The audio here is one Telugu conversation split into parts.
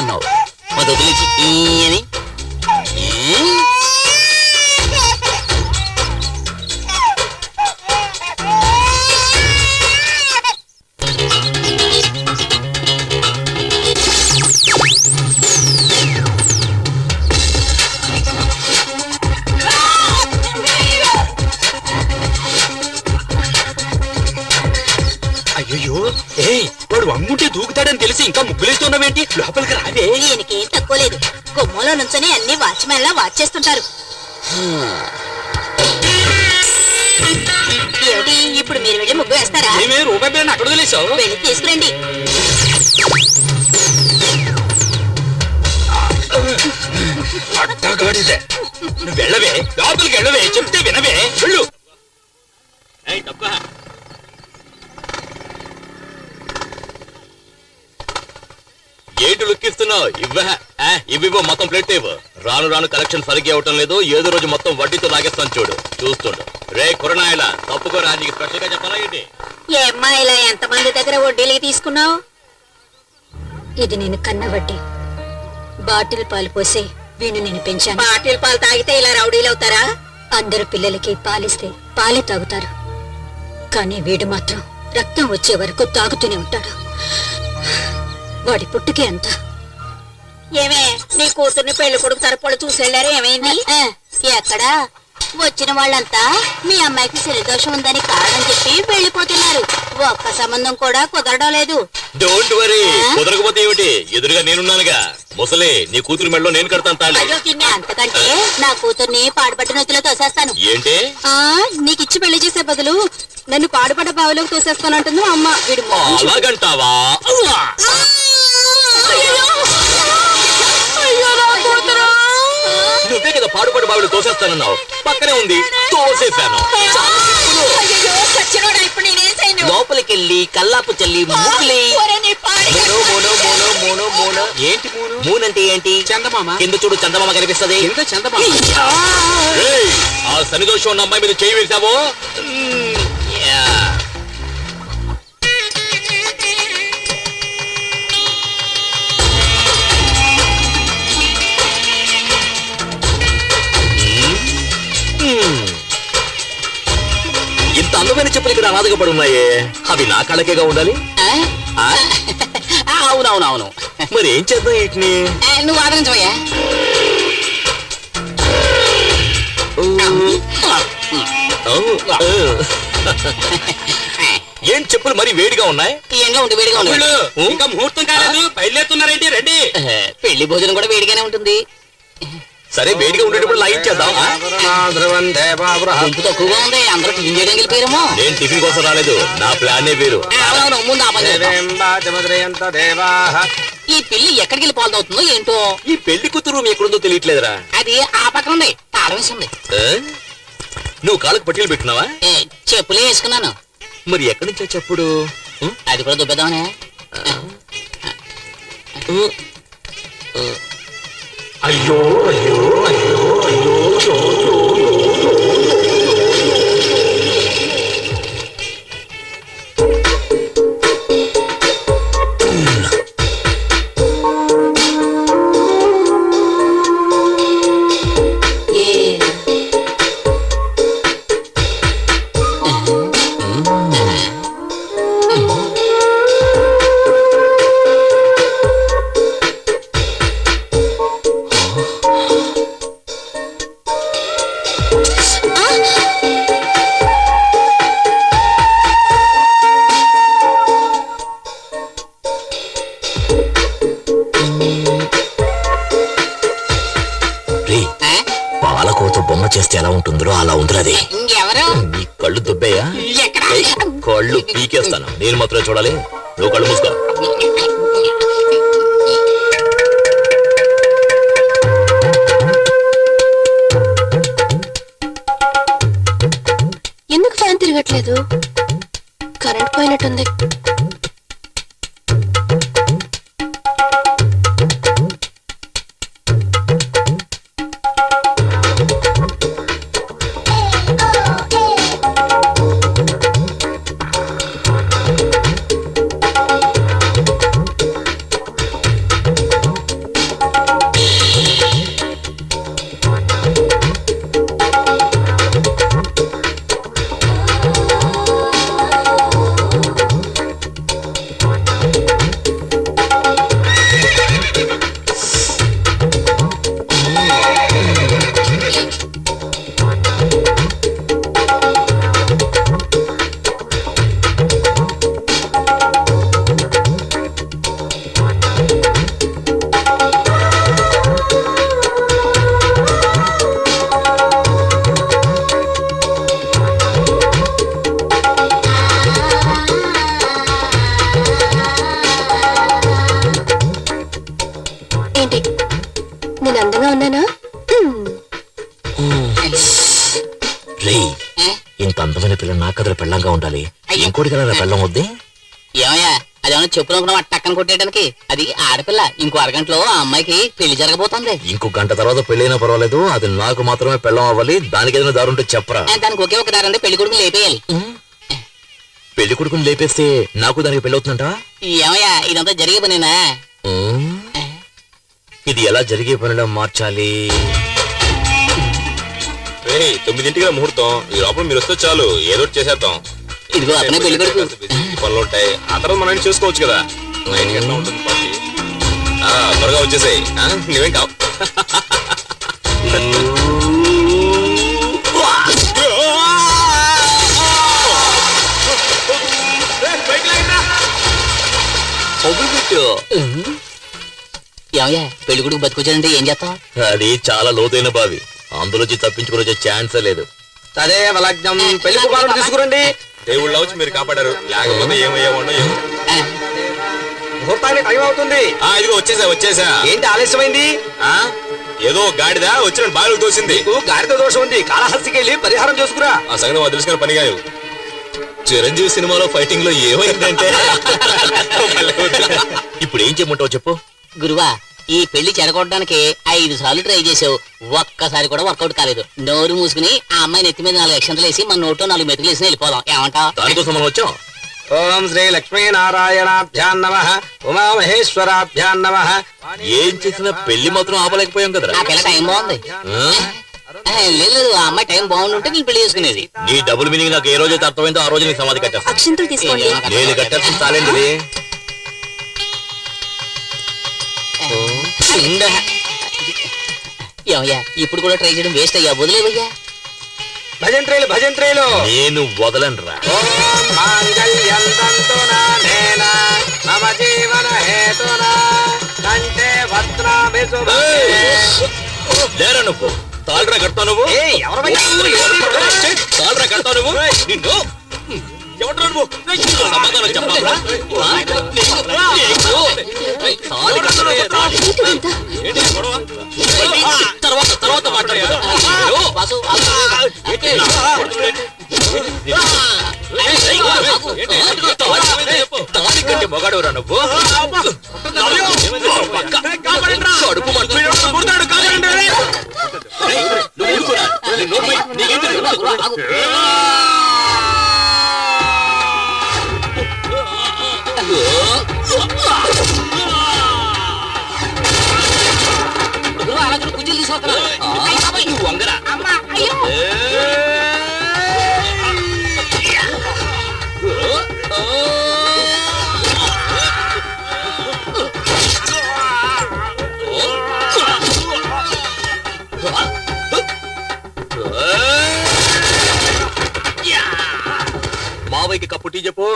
ఉన్నావు. అది వదిలేసి అని అయ్యో వాడు అమ్ముంటే దూకుతాడని తెలిసి ఇంకా ముగ్గులేస్తున్నావేంటి? లోపలికి రావే. దీనికేం తక్కువ లేదు. గుమ్మంలో నుంచొని అన్ని వాచ్మెన్ లా వాచ్ చేస్తుంటారు. ఏమిటి ఇప్పుడు మీరు వెళ్ళి ముగ్గు వేస్తారా? ఏమే రూపాయి బిల్లని అక్కడ వదిలేసావు? వెళ్ళి తీసుకురండి. అట్టగాడిదే. నువ్వు వెళ్ళవే, లోపలికి వెళ్ళవే, చెప్తే వినవే, వెళ్ళు. ఏంటి లుక్కిస్తున్నావు? ఇవ్వ మొత్తం ప్లేట్ ఇవ్వు. రాను రాను కలెక్షన్ సరిగ్గా అవటం లేదు. ఏదో రోజు మొత్తం వడ్డీతో లాగేస్తాను చూడు. చూస్తుండు. రే కురనాయలా తప్పుకోరా, నీకు స్పెషల్ గా చెప్పాలా ఏంటి? ఏమ్మా ఇలా ఎంతమంది దగ్గర వడ్డీలకి తీసుకున్నావు? ఇది నేను కన్న వడ్డీ. బాటిల్ పాలు పోసి వీణు నేను పెంచాను. బాటిల్ పాలు తాగితే ఇలా రౌడీలు అవుతారా? అందరు పిల్లలకి పాలిస్తే పాలే తాగుతారు, కానీ వీడు మాత్రం రక్తం వచ్చే వరకు తాగుతూనే ఉంటాడు. వాడి పుట్టుకే అంత. ఏమే నీ కూతుర్ని పెళ్లి కొడుకు తరపుడు చూసేళ్ళారు, ఏమైంది? ఎక్కడా వచ్చిన వాళ్ళంతా మీ అమ్మాయికి శనిదోషం ఉందని కారణం చెప్పి వెళ్ళిపోతున్నారు. ఒక్క సంబంధం కూడా కుదరడం లేదు. డోంట్ వరీ, కుదరకపోతే ఏమిటి, ఎదురుగా నేనున్నానుగా. ముసలే, నీ కూతురు మెడలో నేను కడతాను తాళి. అంతకంటే నా కూతుర్ని పాడుపడ్డ నొత్తులో తోసేస్తాను. ఏంటి? నీకిచ్చి పెళ్లి చేసే బదులు నన్ను పాడుపడ్డ బావిలోకి తోసేస్తానంటుంది మా అమ్మ. వీడు అలాగంటావా? నువ్వే కదా పాడుపడి బావిలో తోసేస్తానన్నావు. పక్కనే ఉంది, తోసేశాను. లోపలికి వెళ్ళి కల్లాపు చల్లి ముగ్గులే. ఏంటి మూనంటే ఏంటి? చందమామ. కింద చూడు, చందమామ కనిపిస్తది. ఆ శనిదోషం ఉన్న అమ్మాయి మీద చేయి వేసావో. ఇంత అందమైన చెప్పులు ఇక్కడ అనాథగా పడి ఉన్నాయే, అవి నా కళకేగా ఉండాలి. అవునవునవును. మరి ఏం చేద్దాం వీటిని? నువ్వు ఆదరించవయ్యా. ఏం చెప్పులు మరి వేడిగా ఉన్నాయి? వేడిగా ఉంది. ఇంకా ముహూర్తం కాలేదు, బయలుదేరుతున్నారేంటి? రండి. పెళ్లి భోజనం కూడా వేడిగానే ఉంటుంది. సరే, వేడిగా ఉండేటప్పుడు లాగించేద్దాం. గుంపు తక్కువగా ఉంది, అందరూ టిఫిన్ చేయడానికి వెళ్ళిపోయారేమో. నేను టిఫిన్ కోసం రాలేదు, నా ప్లానే వేరు. ముందు ఈ పెళ్లి ఎక్కడికి వెళ్ళి పాల్దవుతుందో ఏంటో. ఈ పెళ్లి కూతురు మీ ఎక్కడుందో తెలియట్లేదురా. అది ఆ పక్కన ఉంది, తాళం వేసింది. నువ్వు కాళ్ళకు పట్టీలు పెట్టినావా? చెప్పులే వేసుకున్నాను. మరి ఎక్కడి నుంచో చెప్పుడు? అది కూడా దుబ్బేద్దామనే. అయ్యో అయ్యో అయ్యో అయ్యో. పాలకోత బొమ్మ చేస్తే ఎలా ఉంటుందో అలా ఉంటున్నది. నీ కళ్ళు దుబ్బయ్యా? కళ్ళు పీకేస్తాను. నేను మాత్రమే చూడాలి, నువ్వు కళ్ళు మూసుకో. ఎందుకు ఫ్యాన్ తిరగట్లేదు? కరెంట్ పోయినట్టుంది. అందమైన పిల్ల నా కథల పెళ్ళంగా ఉండాలి. ఇంకోటి కదా పెళ్ళం వద్దే. ఏమయ్యా అదేమన్నా చెప్పునుకున్నావా టక్కన కొట్టేయడానికి? అది ఆడపిల్ల. ఇంకో అరగంటలో ఆ అమ్మాయికి పెళ్లి జరగబోతోంది. ఇంకో గంట తర్వాత పెళ్ళైనా పర్వాలేదు, అది నాకు మాత్రమే పెళ్ళం అవ్వాలి. దానికి ఏదైనా దారుంటే చెప్పరా. దానికి ఒకే ఒక దారంటే పెళ్లి కొడుకుని లేపేయాలి. పెళ్లి కొడుకుని లేపేస్తే నాకు దానికి పెళ్ళి అవుతుందంట. ఏమయ్యా ఇదంతా జరిగే పనేనా? ఇది ఎలా జరిగే పనిలో మార్చాలి? 9ంటికి ముహూర్తం. ఈ లోపల మీరు వస్తే చాలు, ఏదో ఒకటి చేసేద్దాం. ఇదిగో అతనే పెళ్లి కొడుకు. పనులు ఉంటాయి, ఆ తర్వాత మనం చేసుకోవచ్చు కదా. 9 గంటల ఉంటుంది పార్టీ. త్వరగా వచ్చేసాయి, నువ్వేం కావు. ఏమయ్యా పెళ్లి కొడుకు బతికొచ్చాడంటే ఏం చేస్తావు? అది చాలా లోతైన బావి, అందులోంచి తప్పించుకుని వచ్చే ఛాన్సే లేదు. అదే లగ్నం పెళ్లి కుమారుడు తీసుకురండి. దేవుళ్ళ వచ్చి మీరు కాపాడారు, లేకపోతే ఏమయ్యామో ఏమో. ముహూర్తానికి టైం అవుతుంది. ఇదిగో వచ్చేసా. ఏంటి ఆలస్యమైంది? ఏదో గాడిదా వచ్చిన బావిలో తోసింది. గాడితో దోషం ఉంది, కాళహస్తికి వెళ్ళి పరిహారం చేసుకురా. ఆ సంగతి మాకు తెలుసుకున్న పని కాదు. చిరంజీవి సినిమాలో ఫైటింగ్ లో ఏమైందంటే ఇప్పుడు ఏం చేయమంటావు చెప్పు. గురువా ఈ పెళ్లి చెడగొట్టడానికి 5 సార్లు ట్రై చేసావు, ఒక్కసారి కూడా వర్కౌట్ కాలేదు. నోరు మూసుకుని ఆ అమ్మాయి నెత్తి మీద 4 అక్షంతలు వేసి మన నోట్లో 4 మెతుకులు వేసి వెళ్ళిపోదాం. ఏమంటావు? దానికోసం మనం వచ్చాం. ఓం శ్రీ లక్ష్మీనారాయణాభ్యాం నమః, ఉమామహేశ్వరాభ్యాం నమః. ఏం చేసినా పెళ్లి మాత్రం ఆపలేకపోయాం కదరా. ఆ పిల్ల టైం బాగుంది. లేదు ఆ అమ్మాయి టైం బాగుంటుంటే నేను పెళ్లి చేసుకునేది. నీ డబుల్ మీనింగ్ నాకు ఏ రోజైతే అర్థమైందో ఆ రోజు నీ సమాధి కట్టేస్తా. అక్షంతలు తీసుకోండి. నేను కట్టేస్తాను చాలేండి. ఏమయ్యా ఇప్పుడు కూడా ట్రై చేయడం వేస్ట్ అయ్యా, వదిలేవయ్యా. భజంత్రేలు నేను వదలనురా. ఓం మాంగళ్యం తంతునా నేన మమ జీవన హేతునా కంఠే భద్రామి శుభగే. లేరా నువ్వు తాళ్ళరా కడతావు నువ్వు. తాళ్ళరా కడతావు నువ్వు. నిన్ను ఎవడ్రా నువ్వు? సమాధానం చెప్పాలా? తర్వాత మాట్లాడతా. వాసు, తాళి కట్టి మొగాడవరా నువ్వు. కడుపు కుజ్జలు తీసుకొస్తున్నా. నువ్వు వంగరా. మావయ్యకి కప్పు టీ చెప్పు.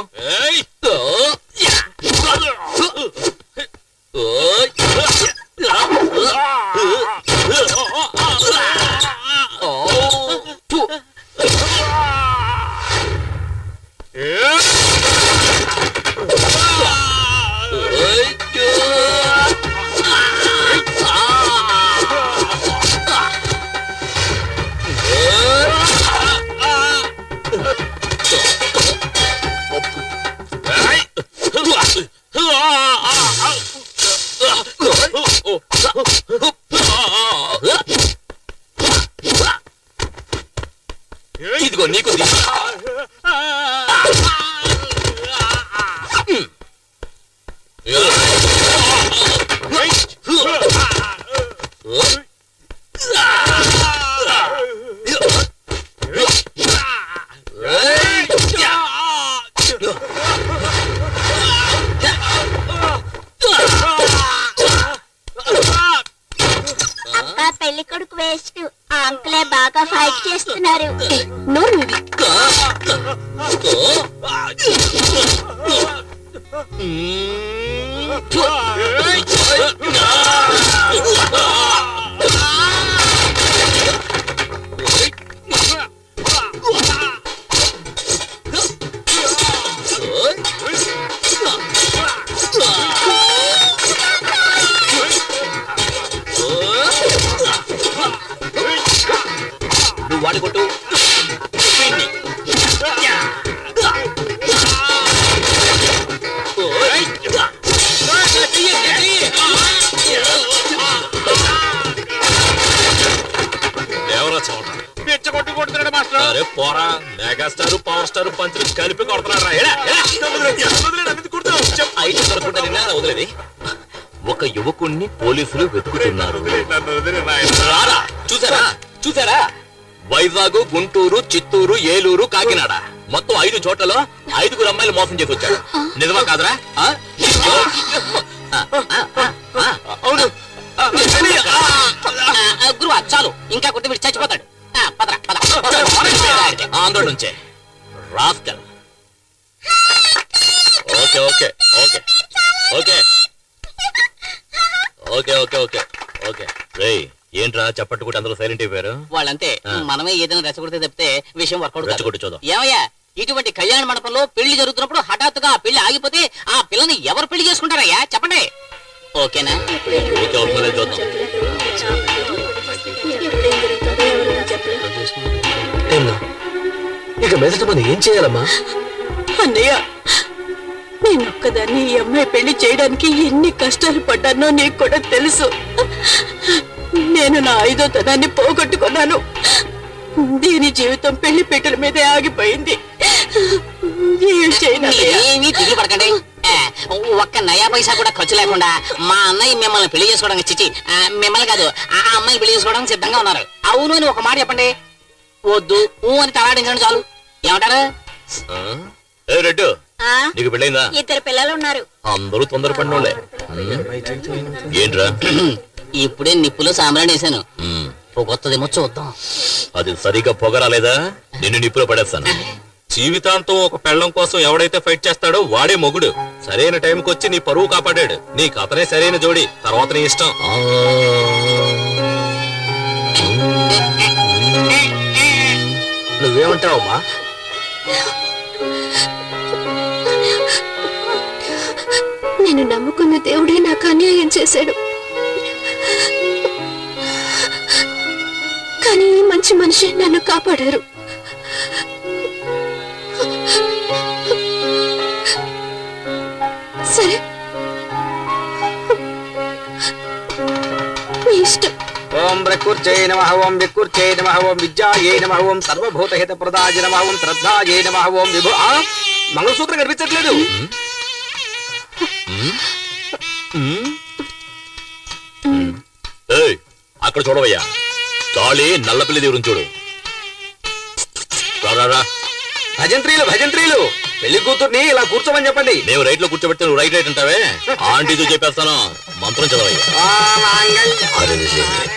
ఇదిగో నీకు పెళ్లి కొడుకు వేస్ట్. ఆ అంకులే బాగా ఫైట్ చేస్తున్నారు. నోరు మూవి. నువ్వు వాడి కొట్టు. కొడుతున్నాడు మాస్టర్. అరే పోరా, మెగాస్టార్ పవర్ స్టార్ పంచులు కలిపి కొడుతున్నాడు రా. అయితే దొరకకుండా నిన్న వదిలేది. ఒక యువకుణ్ణి పోలీసులు వెతుకుతున్నారు. రారా, చూసారా చూసారా, వైజాగ్, గుంటూరు, చిత్తూరు, ఏలూరు, కాకినాడ మొత్తం 5 చోట్లలో 5 అమ్మాయిలు మోసం చేసి వచ్చాడు. నిజమా కాదురా? అవును. గురువా చాలు, ఇంకా కొట్టి వీడు చచ్చిపోతాడు. పదరా పద. ఆంధ్ర నుంచే rascal. Okay okay okay okay okay okay okay okay. రేయ్ ఏంట్రా చప్పట్టుకుంటే అందరూ సైలెంట్ అయిపోయారు? వాళ్ళంతే, మనమే ఏదైనా రెచ్చగొడితే తప్పితే విషయం వర్కౌట్ రెచ్చగొట్టి చూద్దాం. ఏమయ్యా, ఇటువంటి కళ్యాణ మండపంలో పెళ్లి జరుగుతున్నప్పుడు హఠాత్తుగా ఆ పెళ్లి ఆగిపోతే ఆ పిల్లని ఎవరు పెళ్లి చేసుకుంటారయ్యా చెప్పండి. ఓకేనా? ఓకే అవుతుందో చూద్దాం. ఇక మీదట మనం ఏం చేయాలమ్మా? అన్నయ్య, నేనొక్కదాన్ని ఈ అమ్మాయి పెళ్లి చేయడానికి ఎన్ని కష్టాలు పడ్డానో నీకు కూడా తెలుసు. నేను నా 5వ తనాన్ని పోగొట్టుకున్నాను. దీని జీవితం పెళ్లి పీటల మీదే ఆగిపోయింది. ఏం చేయనన్నయ్య? ఏమీ దిగులు పడకండి. ఒక్క నయా పైసా కూడా ఖర్చు లేకుండా మా అన్నయ్య మిమ్మల్ని పెళ్లి చేసుకోవడానికి చిచ్చి మిమ్మల్ని కాదు ఆ అమ్మాయిని పెళ్లి చేసుకోవడానికి సిద్ధంగా ఉన్నారు. అవును అని ఒక మాట చెప్పండి, వద్దు ఊ అని తలాడించండి చాలు. ఏమంటారు? ఏ రెడ్డు, ఆ? నీకు పెళ్ళైందా? 2 పిల్లలు ఉన్నారు. అందరూ తొందరపడినోళ్ళే. ఏంట్రా? ఇప్పుడే నిప్పులో సాంబ్రాణి వేసాను, పొగొత్తదేమో చూద్దాం. అది సరిగా పొగరాలేదా నిన్ను నిప్పులో పడేస్తాను. జీవితాంతం ఒక పెళ్ళం కోసం ఎవడైతే ఫైట్ చేస్తాడో వాడే మొగుడు. సరైన టైంకి వచ్చి నీ పరువు కాపాడాడు. నీకు అతనే సరైన జోడి, తర్వాత నీ ఇష్టం. నువ్వేమంటావమ్మా? నేను నమ్ముకున్న దేవుడే నాకు అన్యాయం చేశాడు. కానీ ఈ మంచి మనిషి నన్ను కాపాడారు. సరే, మీ ఇష్టం. ఓం ప్రకృత్యై నమః, ఓం వికృత్యై నమః, ఓం విద్యాయై నమః, ఓం సర్వభూతహిత ప్రదాయ నమః, ఓం శ్రద్ధాయై నమః, ఓం విభు. మంగళసూత్రం కనిపించట్లేదు. ఏయ్, అక్కడ చూడవయ్యా, తాళి నల్లపిల్లి దేవుని చూడు. రా భజంత్రీలు భజంత్రీలు, పెళ్లి కూతుర్ని ఇలా కూర్చోమని చెప్పండి. మేము రైట్ లో కూర్చోబెడితే నువ్వు రైట్ రైట్ అంటావే, ఆంటీతో చెప్పేస్తాను. మంత్రం చదవయ్యా.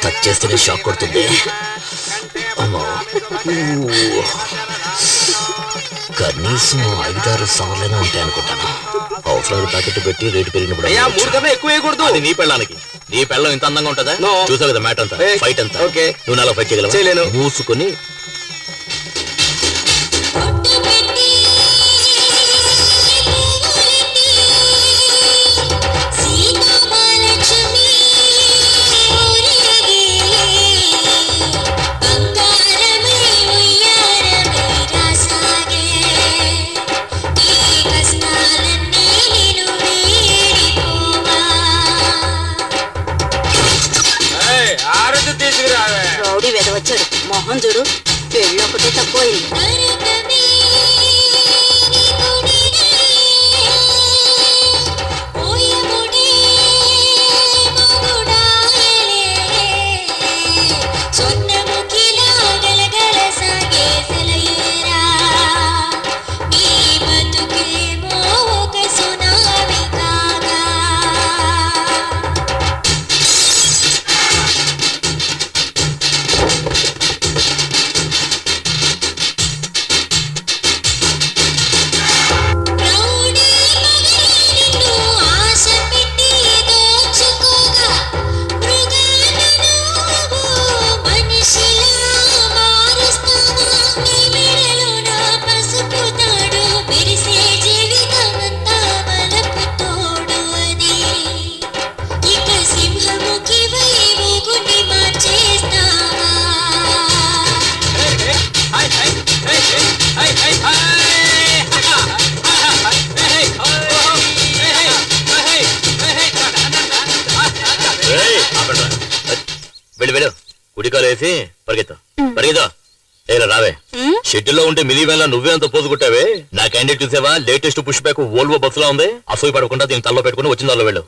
టచ్ చేస్తేనే షాక్ కొడుతుంది. కనీసం 5-6 సార్లైనా ఉంటాయి అనుకుంటాను. అవసరాలు ప్యాకెట్ పెట్టి రేటు పెరిగినప్పుడు అయ్యా 3 కన్నా ఎక్కువ వేయకూడదు. అది నీ పెళ్ళానికి. నీ పెళ్ళం ఇంత అందంగా ఉంటుందా? No. చూసావు కదా మ్యాటర్ అంతా, Hey. ఫైట్ అంతా. Okay. నువ్వు నాలో ఫైట్ చేయగలవా? చేయలేను. మూసుకొని ఆరోగ్యం తీసుకురావే. రౌడీ వెదవచ్చాడు, మొహం చూడు, పెళ్ళొకటే తక్కువైంది. వెళ్ళు వెళ్ళు, కుడికాలు వేసి పరిగెత్తు పరిగెత్తు. ఏలా రావే షెడ్యూల్లో ఉంటే మినీ వేళ నువ్వే అంత పోసుకుంటావే నా క్యాండిడేట్ చూసావా లేటెస్ట్ పుష్ బ్యాక్ వోల్వో బస్సులో ఉంది అసూయ పడకుండా దీన్ని తల్లో పెట్టుకుని వచ్చిన దానిలో వెళ్ళు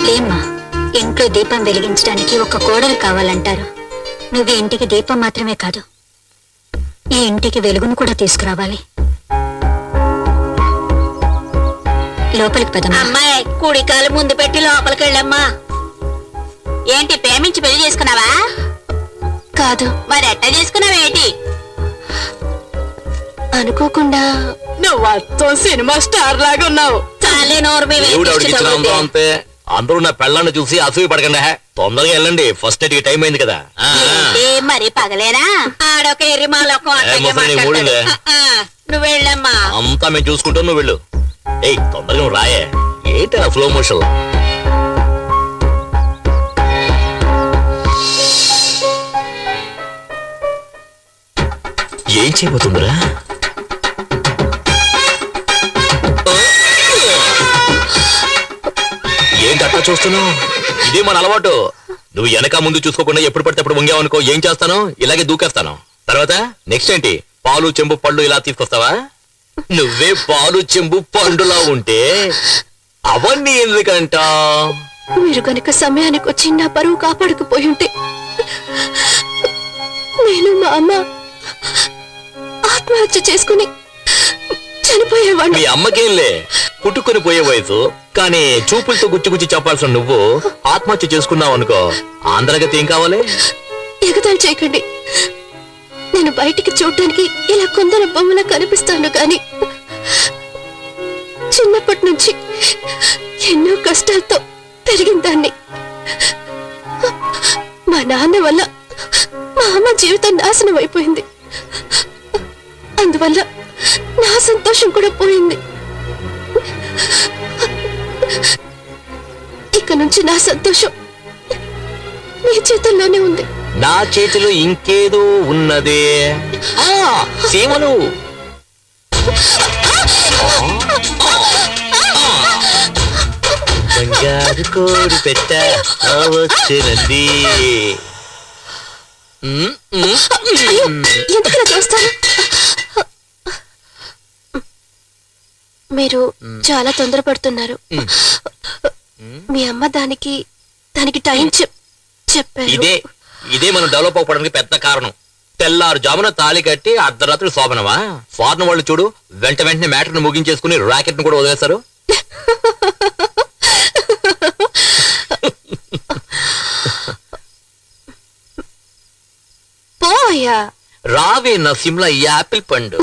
లేమ్మా, ఇంట్లో దీపం వెలిగించడానికి ఒక కోడలు కావాలంటారు. నువ్వు ఈ ఇంటికి దీపం మాత్రమే కాదు, ఈ ఇంటికి వెలుగును కూడా తీసుకురావాలి. లోపలికి పదమ్మా. అమ్మాయి కుడికాలు ముందు పెట్టి లోపలికి వెళ్ళమ్మా. ఏంటి ప్రేమించి పెళ్లి చేసుకున్నావా? కాదు, మరి ఎట్ట చేసుకున్నావేంటి? అనుకోకుండా. నువ్వు అచ్చం సినిమా స్టార్ లాగా ఉన్నావు. చాలే నోరు మీ దేవుడు ఆవిడకి ఇచ్చిన అందం అంతే. అందరూ నా పెళ్ళాన్ని చూసి అసూయ పడకండి తొందరగా వెళ్ళండి ఫస్ట్ నైట్ కి టైం అయింది కదా ఏంటి మరి పగలేనా? ఆడొక ఎర్రిమాలొక మూడిందే నువ్వు వెళ్ళమ్మా. అంతా మేము చూసుకుంటాం నువ్వు వెళ్ళు. ఏయ్ తొందరగా నువ్వు రాయే ఏంటి ఆ స్లో మోషన్ ఏం చేయబోతుందిరా ఏంటి అట్లా చూస్తున్నావు ఇదే మన అలవాటు నువ్వు వెనక ముందు చూసుకోకుండా ఎప్పుడు పడితే అప్పుడు వంగావనుకో ఏం చేస్తాను ఇలాగే దూకేస్తాను తర్వాత నెక్స్ట్ ఏంటి పాలు చెంబు పళ్ళు ఇలా తీసుకొస్తావా నువ్వే పాలు చెంబు పండులా ఉంటే అవన్నీ ఎందుకంట మీరు కనుక సమయానికి వచ్చి నా పరువు కాపాడుకుపోయి ఉంటే నేను మా అమ్మ ఆత్మహత్య చేసుకుని చనిపోయేవాడు. మీ అమ్మకేంలే పుట్టుకొని పోయే వయసు కానీ చూపులతో గుచ్చి చెప్పాల్సిన నువ్వు ఆత్మహత్య చేసుకున్నావు అనుకో ఆంధ్రగతి ఏం కావాలి ఎగతాళి చేయకండి. నేను బయటికి చూడటానికి ఇలా కొందరు బొమ్మలా కనిపిస్తాను కానీ చిన్నప్పటి నుంచి ఎన్నో కష్టాలతో పెరిగిన దాన్ని. మా నాన్న వల్ల మా అమ్మ జీవితం నాశనం అయిపోయింది. అందువల్ల నా సంతోషం కూడా పోయింది. ఇక నుంచి నా సంతోషం మీ చేతుల్లోనే ఉంది. నా చేతిలో ఇంకేదో ఉన్నదే సీమలు బంగారు కోడి పెట్ట వచ్చినంది ఎందుకు చూస్తారు? మీరు చాలా తొందరపడుతున్నారు. మీ అమ్మ దానికి టైం చెప్పారు. ఇదే మనం డెవలప్ అవ్వడానికి పెద్ద కారణం తెల్లారు జామున తాళి కట్టి అర్ధరాత్రి శోభనమా ఫారెన్ వాళ్ళు చూడు వెంటనే మ్యాటర్ ను ముగించేసుకుని రాకెట్ ను కూడా వదిలేస్తారు పోయా రావే నా సిమ్లా యాపిల్ పండు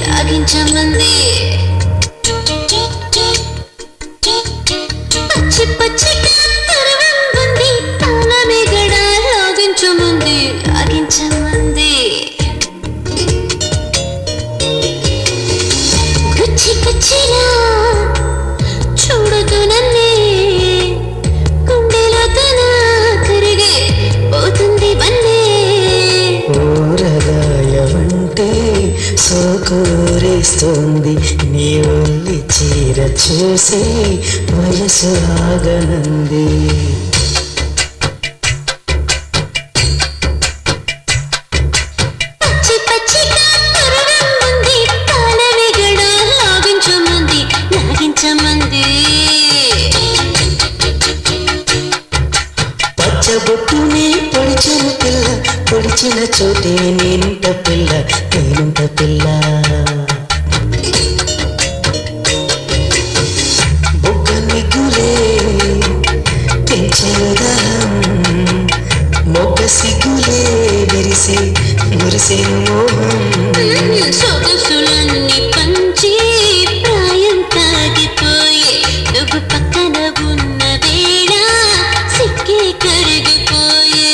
లాగించమంది పచ్చి పచ్చిగా పరవంది తాళమిగడ లాగించమంది గుచ్చి గుచ్చిలా చూడదు నన్నే గుండెలో తన కరిగే పోతుంది వన్నే ఊరగాయవంటే సోకూరిస్తుంది నీ ఉల్లి చీర చూసి వయసు ఆగనంది పచ్చి పచ్చిగా పరవంది తాళమిగడ లాగించమంది చోటే నేనుంట పిల్ల, నేనుంట పిల్ల. బొగ్గ నిగులే పెంచేదనం, మొగ్గ సిగ్గులే విరిసే మురిసే మోహం. సొగసులన్నీ పంచి ప్రాయం తాగిపోయే నువ్వు పక్కన ఉన్న వేళ సిక్కే కరిగిపోయే.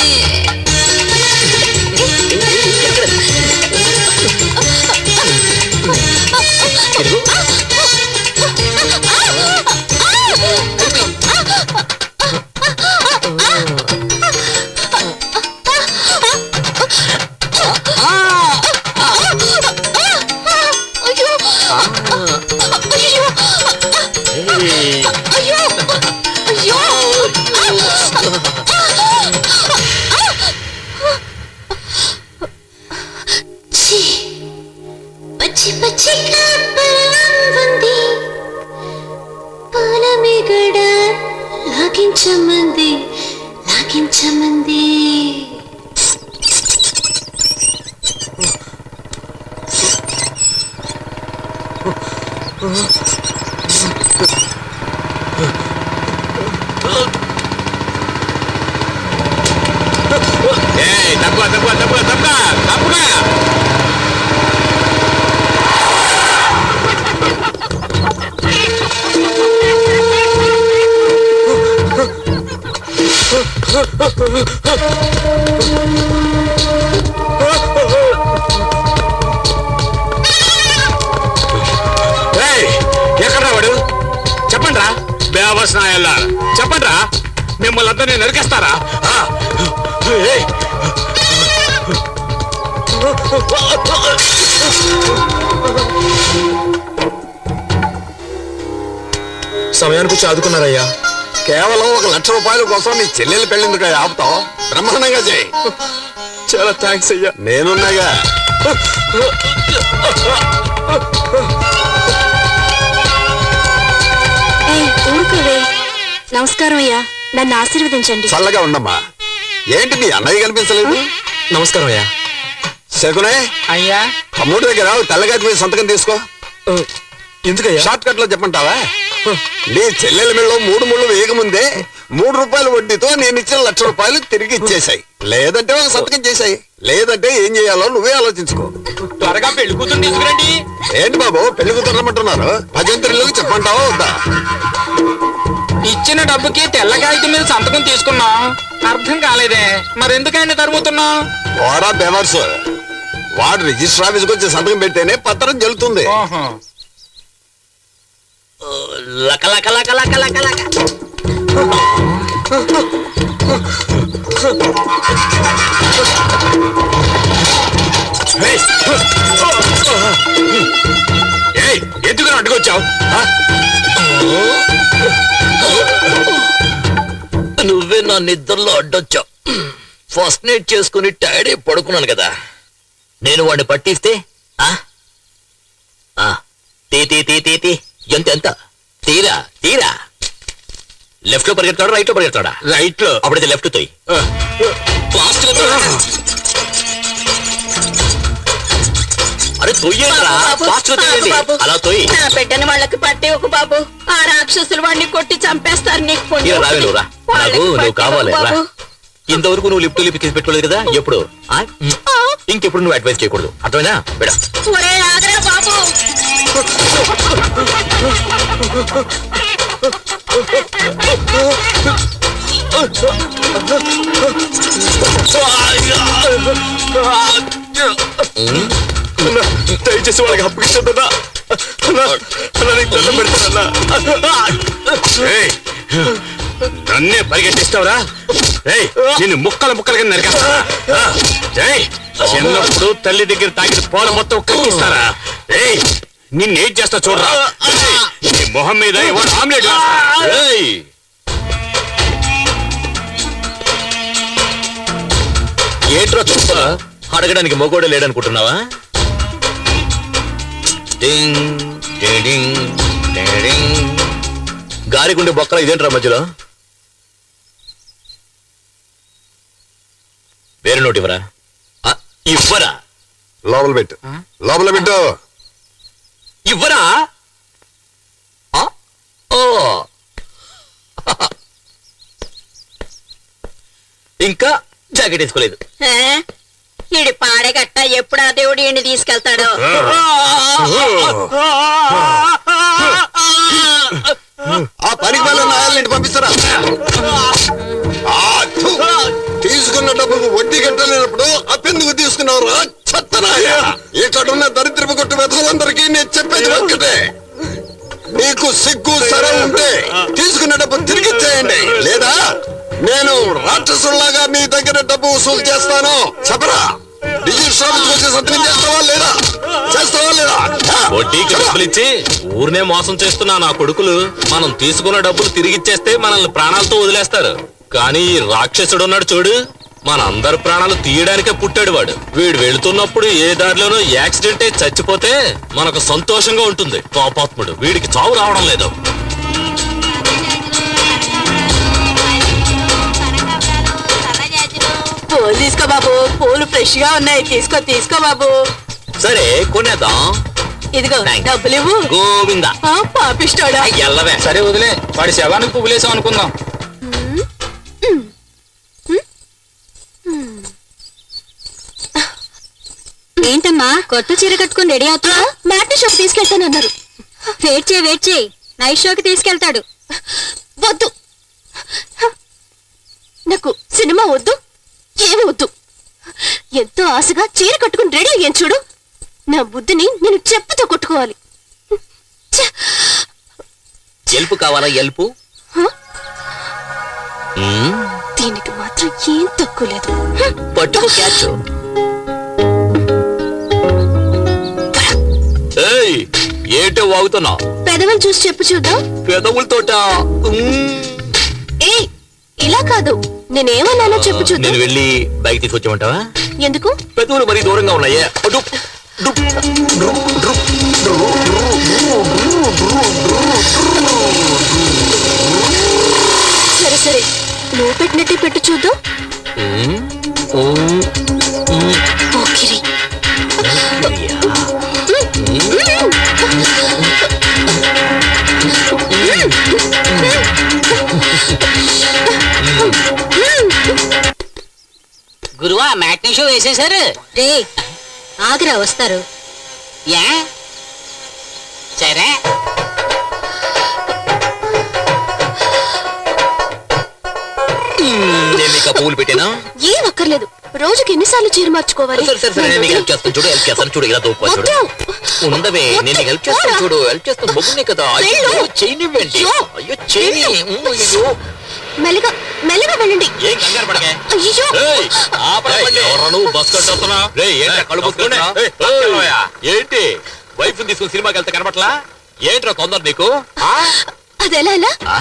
పచ్చి పచ్చి కాపలాంది పాలమిగడ లాగించమంది లాగించమంది. తక్కువ తక్కువ తక్కువ తక్కువ తప్పుగా. ఎక్కడ వాడు చెప్పండి రా, బేవస్నాయల్లా చెప్పండి రా, మిమ్మల్ని అందరినీ నరికేస్తారా? సమయానికి వచ్చి ఆదుకున్నారయ్యా. కేవలం 1,00,000 రూపాయల కోసం నీ చెల్లెలు పెళ్ళిందుకు ఆపుతావు? బ్రహ్మాండంగా చేయి. చాలా థ్యాంక్స్ అయ్యా. నేనున్నాగా. ఊరుకోవే. నమస్కారం అయ్యా, నన్ను ఆశీర్వదించండి. చల్లగా ఉండమ్మా. ఏంటి మీ అన్నయ్య కనిపించలేదు? నమస్కారం అయ్యా. శకునే అయ్యా తమ్ముడి దగ్గర తెల్లగాటి మీద సంతకం తీసుకో. ఎందుకయ్యా? షార్ట్ కట్ లో చెప్పంటావా? నీ చెల్లెల మెళ్ళలో 3 ముళ్ళు వేయకముందే 3 రూపాయల వడ్డీతో నేను ఇచ్చిన 1,00,000 రూపాయలు తిరిగి ఇచ్చేసాయి. లేదంటే ఒక సంతకం చేశాయి. లేదంటే ఏం చేయాలో నువ్వే ఆలోచించుకో. త్వరగా పెళ్లి కూతురు తీసుకురండి. ఏంటి బాబు పెళ్లి కూతురమ్మంటున్నారు? భజంత్రులకు చెప్పంటావా వద్దా? ఇచ్చిన డబ్బుకి తెల్ల కాగితం మీద సంతకం తీసుకున్నాం. అర్థం కాలేదే, మరెందుకైనా తరుముతున్నాం? ఓరా బేవర్స్, వాడు రిజిస్టర్ ఆఫీస్కి వచ్చి సంతకం పెడితేనే పత్రం చెల్లుతుంది. లక లక లక లక లక లక. ఎందుకు అడ్డుకొచ్చావు? నువ్వే నా నిద్రలో అడ్డొచ్చావు. ఫస్ట్ నైట్ చేసుకుని టైర్డ్ అయి పడుకున్నాను కదా, నేను వాడిని పట్టిస్తే తీ తీ తీ తీ తీ ఎంత ఎంత తీరా తీరా. లెఫ్ట్ లో పరిగెడతాడా రైట్ లో పరిగెడతాడా? రైట్ లో. అప్పుడైతే లెఫ్ట్ తోయి. ఫాస్ట్ గా తోయి. అరే తొయ్యేరా, ఫాస్ట్ గా తోయండి. అలా తోయి. నా బిడ్డని వాళ్ళకి పట్టే ఒక బాబు. ఆ రాక్షసులు వాడిని కొట్టి చంపేస్తారు. నీకు పుణ్యం ఇలా రావే నువ్వు రా. వాళ్ళకి నాకు నువ్వు పట్టే కావాలి ఒక రా. బాబు. ఇంతవరకు నువ్వు లిఫ్ట్ లిఫ్ట్ తీసి పెట్టుకోలేదు కదా ఎప్పుడు? ఇంకెప్పుడు నువ్వు అడ్వైస్ చేయకూడదు, అర్థమైనా? బెడా ఒరే ఆగరా బాబు. దయచేసి వాళ్ళకి అప్పగించొద్దా? నన్నే పరిగెట్టిస్తావురా? నిన్ను ముక్కలు ముక్కలుగా నరికేస్తారా? చిన్నప్పుడు తల్లి దగ్గర తాగిన పోల మొత్తం కక్కిస్తారా? నిన్నేం చేస్తా చూడరా? నీ మొహం మీద ఎవరు ఆమ్లెట్ వేస్తారా? ఏట్రా చూప అడగడానికి మొగోడే లేడనుకుంటున్నావా? గాలిగుండే బొక్కల ఇదేంట్రా మధ్యలో? వేరే నోటి ఇవ్వరా? ఇవ్వరా లోపల పెట్టు, లోపల పెట్టు. ఇవ్వరా ఆ? ఓ ఇంకా జాకెట్ వేసుకోలేదు. ఈడి పాడగట్ట ఎప్పుడు ఆ దేవుడు ఈయన్ని తీసుకెళ్తాడో. ఆ పనికి వల్ల నాయాలని పంపిస్తారా? తీసుకున్న డబ్బుకు వడ్డీ కట్టలేనప్పుడు అప్పెందుకు తీసుకున్నారు? చెత్తనాయ! ఇక్కడున్న దరిద్రపు కొట్టు వెతలందరికీ నేను చెప్పేది ఒక్కటే, మీకు సిగ్గు సరం ఉంటే తీసుకున్న డబ్బు తిరిగి చేయండి, లేదా నేను రాక్షసుల్లాగా మీ దగ్గర డబ్బు వసూలు చేస్తాను. చెప్పరా? డిజిటల్ షాప్ వచ్చి సత్యం చేస్తావా లేదా? చేస్తావా లేదా? వడ్డీకి డబ్బులు ఇచ్చి ఊరినే మోసం చేస్తున్నా నా కొడుకులు మనం తీసుకున్న డబ్బులు తిరిగిచ్చేస్తే మనల్ని ప్రాణాలతో వదిలేస్తారు. కానీ ఈ రాక్షసుడు ఉన్నాడు చూడు, మన అందరి ప్రాణాలు తీయడానికే పుట్టాడు వాడు. వీడు వెళుతున్నప్పుడు ఏ దారిలోనో యాక్సిడెంట్ అయి చచ్చిపోతే మనకు సంతోషంగా ఉంటుంది. పాపాత్ముడు, వీడికి చావు రావడం లేదు. పూలు తీసుకో బాబు, పూలు ఫ్రెష్ గా ఉన్నాయి. తీసుకో తీసుకో బాబు. సరే కొనేద్దాం. ఇదిగో Thanks. డబ్బులు ఇవ్వు. గోవిందా పాపిస్తాడా? ఎల్లవే. సరే వదిలే, వాడి శవానికి పువ్వులేసాం అనుకుందాం. ఏంటమ్మా కొత్త చీర కట్టుకుని రెడీ అవుతా? మ్యాట్ని షోకి తీసుకెళ్తానన్నారు. వెయిట్ చేయి నైట్ షోకి తీసుకెళ్తాడు. వద్దు, నాకు సినిమా వద్దు, ఏమి వద్దు. ఎంతో ఆశగా చీర కట్టుకుని రెడీ అయ్యాను చూడు, నా బుద్ధిని నేను చెప్పుతో కొట్టుకోవాలి. ఛ! ఎల్పు కావాలా? ఎల్పు హ? మ్మ్. దీనికి మాత్రం ఏం తక్కువ లేదు. పట్టుకో క్యాచ్. ఏయ్, ఏంటో వాగుతున్నా? పెదవులు చూసి చెప్పు చూద్దాం. పెదవులతోట ఏ ఇలా కాదు, నేనేమన్నానో చెప్పు చూద్దాం. నేను వెళ్ళి బైక్ తీసుకొచ్చామంటావా? ఎందుకు? పెదవులు మరీ దూరంగా ఉన్నాయే. డుప్, డుప్, డుప్, డుప్. సరే సరే, నువ్వు పెట్టినట్టే పెట్టు చూద్దాం. మ్మ్. మ్మ్. మ్మ్. పోకిరి. గురువా మ్యాట్నీ షో వేసేశారు. రే ఆగ్రా వస్తారు. ఏ సరే నేను నీకు ఆ పువ్వులు పెట్టానా? ఏం అక్కర్లేదు, రోజుకి ఎన్నిసార్లు చీర మార్చుకోవాలి? సరే సరే సరే, నేను నీకు హెల్ప్ చేస్తాను చూడు, హెల్ప్ చేస్తాను చూడు, ఇలా దూపా చూడు. వద్దు. ఉండవే, నేను నీకు హెల్ప్ చేస్తాను చూడు, హెల్ప్ చేస్తాను. బొగ్గునే కదా. అయ్యో చేయనివ్వండి. అయ్యో. అయ్యో చేయని. అయ్యో మెల్లగా మెల్లగా వెళ్ళండి. ఏం కంగారు పడకే. అయ్యో, ఏయ్, ఆపరా బండి. ఎవరా నువ్వు బస్ కట్టొస్తున్నా? రేయ్, ఏంట్రా కళ్ళు మూసుకుంటున్నా? ఏంటి వైఫ్ తీసుకుని సినిమాకి వెళ్తే కనబట్లా? ఏంట్రా తొందర నీకు? అది ఎలా ఎలా? ఆ,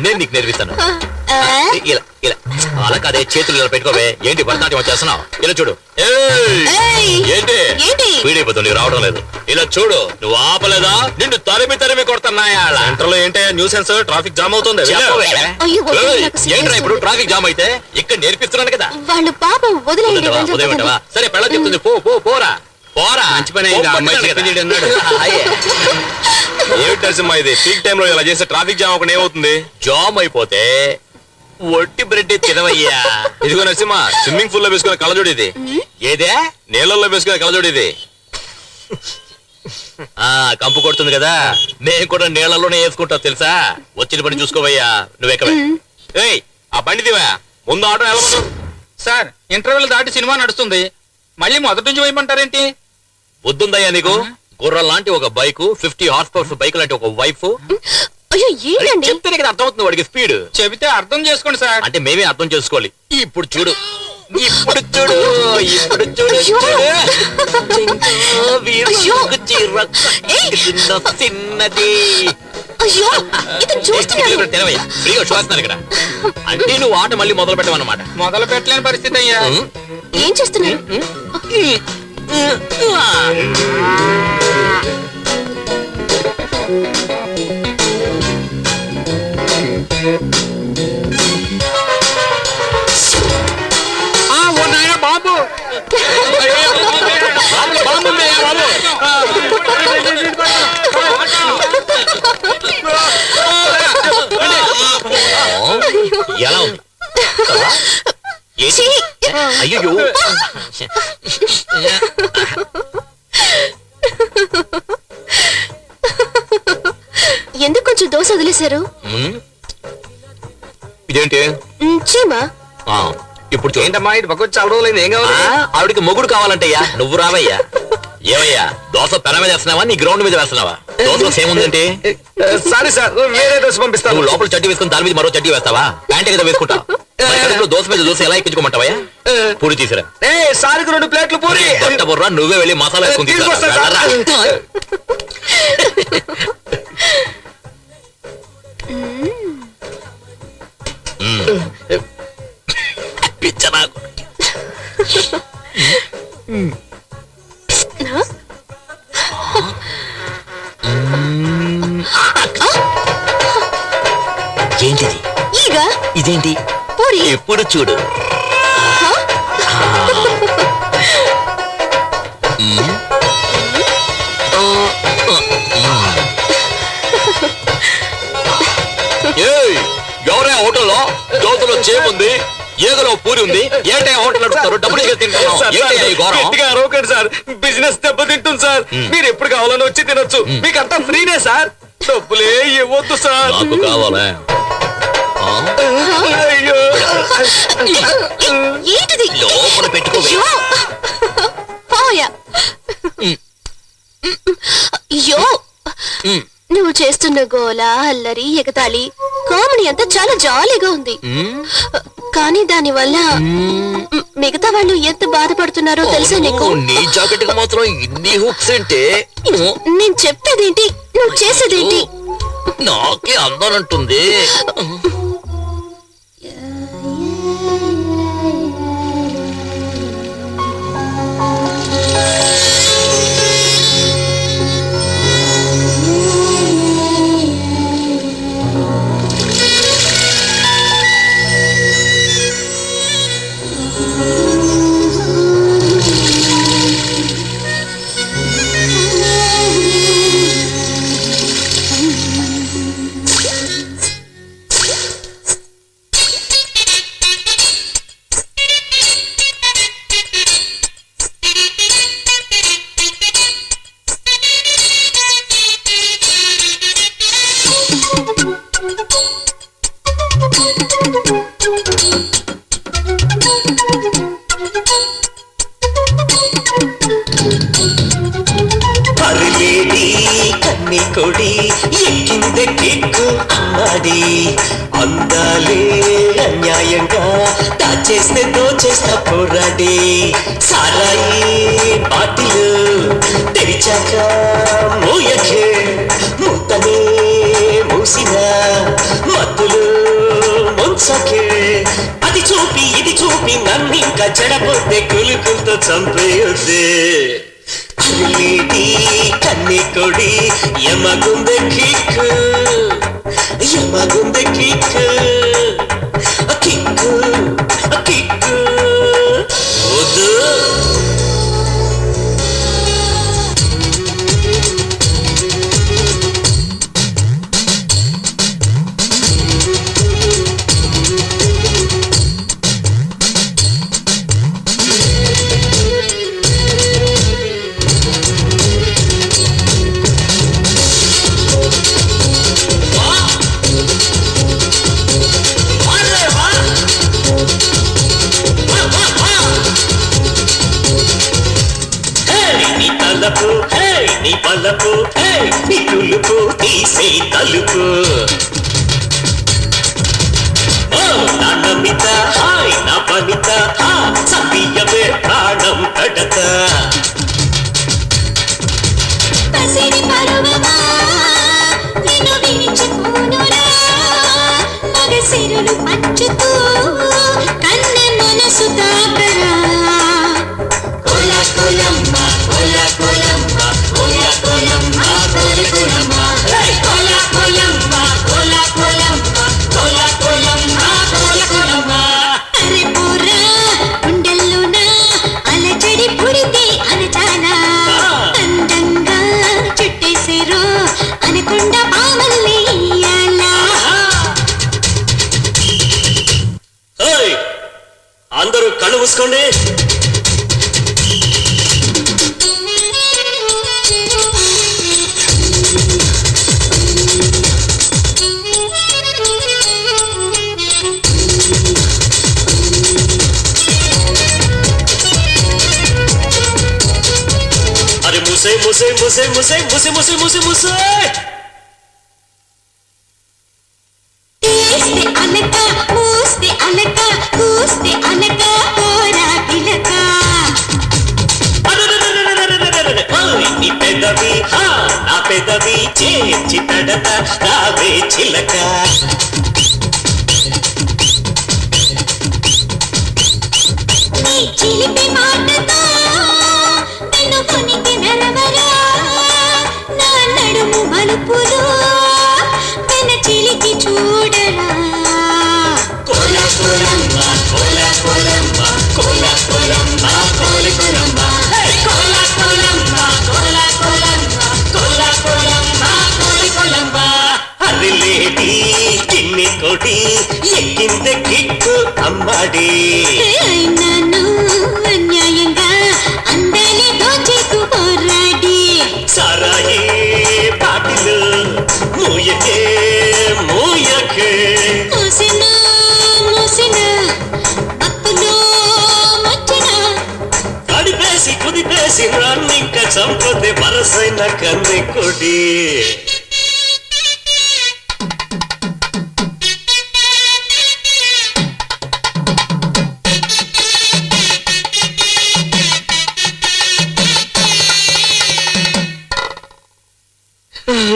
నేను నీకు నేర్పిస్తాను. ఆ, ఇలా ఇలా అలా కాదే, చేతులు ఇలా పెట్టుకోవే. ఏంటి భరతనాట్యం చేస్తున్నావు? ఇలా చూడు. ఏయ్, ఏయ్. ఏంటి ఏంటి? వీడైపోతుంది, నీకు రావడం లేదు. ఇలా చూడు, నువ్వు ఆపలేదా నిన్ను తరిమి కొడుతున్నాయా? సెంటర్ లో ఏంటి న్యూసెన్స్? ట్రాఫిక్ జామ్ అవుతుంది. అయ్యో, వద్దు, ఏయ్, నాకు సిగ్గేస్తుంది. ఏంట్రా ఇప్పుడు ట్రాఫిక్ జామ్ అయితే? ఇక్కడ నేర్పిస్తున్నాను కదా. వాళ్ళు పాపం వదిలేయండి. వదిలేమంటావా? వెళ్ళొద్దు, వదిలేమంటావా? సరే పెళ్ళ చెప్తుంది, పో పో పోరా పోరా. మంచి పని అయింది, ఆ అమ్మాయి చెప్పింది ఈడు అన్నాడు. ఏమిటి నరసింహ ఇది? పీక్ టైం లో ఇలా చేస్తే ట్రాఫిక్ జామ్ ఒకటి ఏమవుతుంది? జామ్ అయిపోతే ఒట్టి బ్రెడ్ తినవయ్యా. ఇదిగో నరసింహ, స్విమ్మింగ్ పూల్ లో వేసుకునే కళ్ళజోడు ఇది. ఏదే? నీళ్ళల్లో వేసుకునే కళ్ళజోడు ఇది. ఆ కంపు కొడుతుంది కదా, నేను కూడా నీళ్ళలోనే వేసుకుంటా తెలుసా. వచ్చిన పని చూసుకోవయ్యా. నువ్వెక్కవే. ఏయ్, ఆ బండి దివా, ముందు ఆటో నిలబడు. సార్, ఇంటర్వెల్ దాటి సినిమా నడుస్తుంది, మళ్ళీ మొదటి నుంచి వేయమంటారేంటి? బుద్ధుందయ్యా నీకు? గుర్రం లాంటి ఒక బైక్, 50 హార్స్ పవర్స్ బైక్ లాంటి ఒక వైఫ్. అయ్యో ఏంటండి? చెప్తేనే కదా అర్థమవుతుంది వాడికి స్పీడ్. చెబితే అర్థం చేసుకోండి సార్. అంటే మేమే అర్థం చేసుకోవాలి. ఇప్పుడు చూడు, ఇప్పుడు చూడు, ఇప్పుడు చూడు, అయ్యో. చూడు. వీరుకు అయ్యో. చీర కట్టిన చిన్నది. అయ్యో, ఇతను చూస్తున్నాడు. తెలవయ్యా, ఫ్రీగా చూస్తున్నాను ఇక్కడ. అంటే నువ్వు ఆట మళ్ళీ మొదలు పెట్టమన్నమాట. మొదలు పెట్టలేని పరిస్థితి అయ్యా. ఏం చేస్తున్నారు? బాబు అయ్యో ఎందుకు కొంచెం దోశ వదిలేశారు? ఇదేంటి? చీమా. ఆ, ఇప్పుడు చూడు. ఏంటమ్మా ఇటు పక్క చాలా రోజులైంది, ఏం కావాలి? ఆవిడికి మొగుడు కావాలంటయ్యా. నువ్వు రావయ్యా. ఏమయ్యా దోశ పెన మీద వేస్తున్నావా నీ గ్రౌండ్ మీద వేస్తున్నావా? దోశలో సేమ్ ఉందంటే సారీ సార్, వేరే దోశ పంపిస్తాను. నువ్వు లోపల చట్నీ వేసుకుని దాని మీద మరో చట్నీ వేస్తావా? ప్యాంట్ కదా వేసుకుంటావు. దోశ మీద దోశ ఎలా ఎక్కించుకోమంటావా? పూరి తీసిరా. సారికి 2 ప్లేట్లు పూరి. బుర్రా నువ్వే వెళ్ళి మసాలా వేసుకుని తీసుకొస్తా సార్. పిచ్చనా ఏంటిది? ఈగ. ఇదేంటి? పూరి. ఎప్పుడు చూడు. ఎవరే హోటల్లో దోశలో చేముంది, ఏగలో పూరి ఉంది, ఏంటే హోటల్ నడుపుతారు? డబ్బులు ఇచ్చి తింటున్నావు. ఏంటయ్యా ఈ ఘోరం? గట్టిగా అరవకండి సార్, బిజినెస్ దెబ్బతింటుంది సార్. మీరు ఎప్పుడు కావాలని వచ్చి తినొచ్చు, మీకు అంతా ఫ్రీనే సార్. డబ్బులే ఇవ్వద్దు సార్. నాకు కావాలా? అయ్యో ఏంటిది? లోపల పెట్టుకో. అయ్యో, నువ్వు చేస్తున్న గోల, అల్లరి, ఎగతాళి, కామెడీ అంతా చాలా జాలీగా ఉంది. కానీ దాని వల్ల మిగతా వాళ్ళు ఎంత బాధపడుతున్నారో తెలుసా నీకు? నీ జాకెట్ కి మాత్రం ఇన్ని హుక్స్ అంటే నేను చెప్పేదేంటి, నువ్వు చేసేదేంటి? నాకే అందాలంటుంది. కొడి ఎక్కిందే కిక్కు అమ్మాడి అందాలే అన్యాయంగా దాచేస్తే దోచేస్తా పోరాడి సారాయి బాటిలు తెరిచాక మూయకే మూతనే మూసిన మత్తులు ముంచకే అది చూపి ఇది చూపి నన్నింకా చెడపోతే కులుకులతో చంపేయొద్దే కన్ని కొడి యమగుందె కిక్కు యమగుందె కిక్కు కిక్కు కిక్కు వద్దు నీ పలపు నీ తులుపు తీసే తలుపు నా నమిత హాయ్ నా పనిత సతీయమే ప్రాణం కడత పసిడి పరువమా నిన్ను విడిచిపోనురా మగసిరులు పంచుతూ కన్నె మనసు తాకరా కొల కొలమ్మ కొల కొలమ్మ కొల కొలమ్మ కొల కొలమ్మ కొల కొలమ్మ కొల కొలమ్మ కొల కొలమ్మ కొల కొలమ్మ అరే పోరా గుండెల్లోనా అలజడి పుడితే అనచానా అందంగా చుట్టేసేరో అనకుండా పామల్ని ఇయ్యాలా అందరూ కళ్ళు మూసుకోండి. అరే మూసే మూసే మూసే మూసే మూసే మూసే మూసే మూసే అనక మూస్తే అనక కూస్తే అనక పోరా పిలక. నీ పెదవి నా పెదవి చేర్చి తడత రావే చిలక. నీ చిలిపి మాటతో నన్ను కొనికి నరవరా. నా నడుము మలుపులో వెన చిలికి చూడరా. కోల కోలమ్మ కోల కోలమ్మ కోల కోలమ్మ కోల కోలమ్మ కోల కోలమ్మ కోల కోలమ్మ కోల కోలమ్మ కోల కోలమ్మ. అరిలేడి కిన్ని కొడి ఎక్కింది కిక్కు అమ్మడి. నన్ను అన్యాయంగా అందాలి దోచేకు పోరాడి. సారాయి పాటిలు మూయకే మూయకే. మూసిన మూసిన మత్తులో మచ్చిన. కడిపేసి కుదిపేసి రాన్నింక చంపదే వరసైన కన్నె కొడి.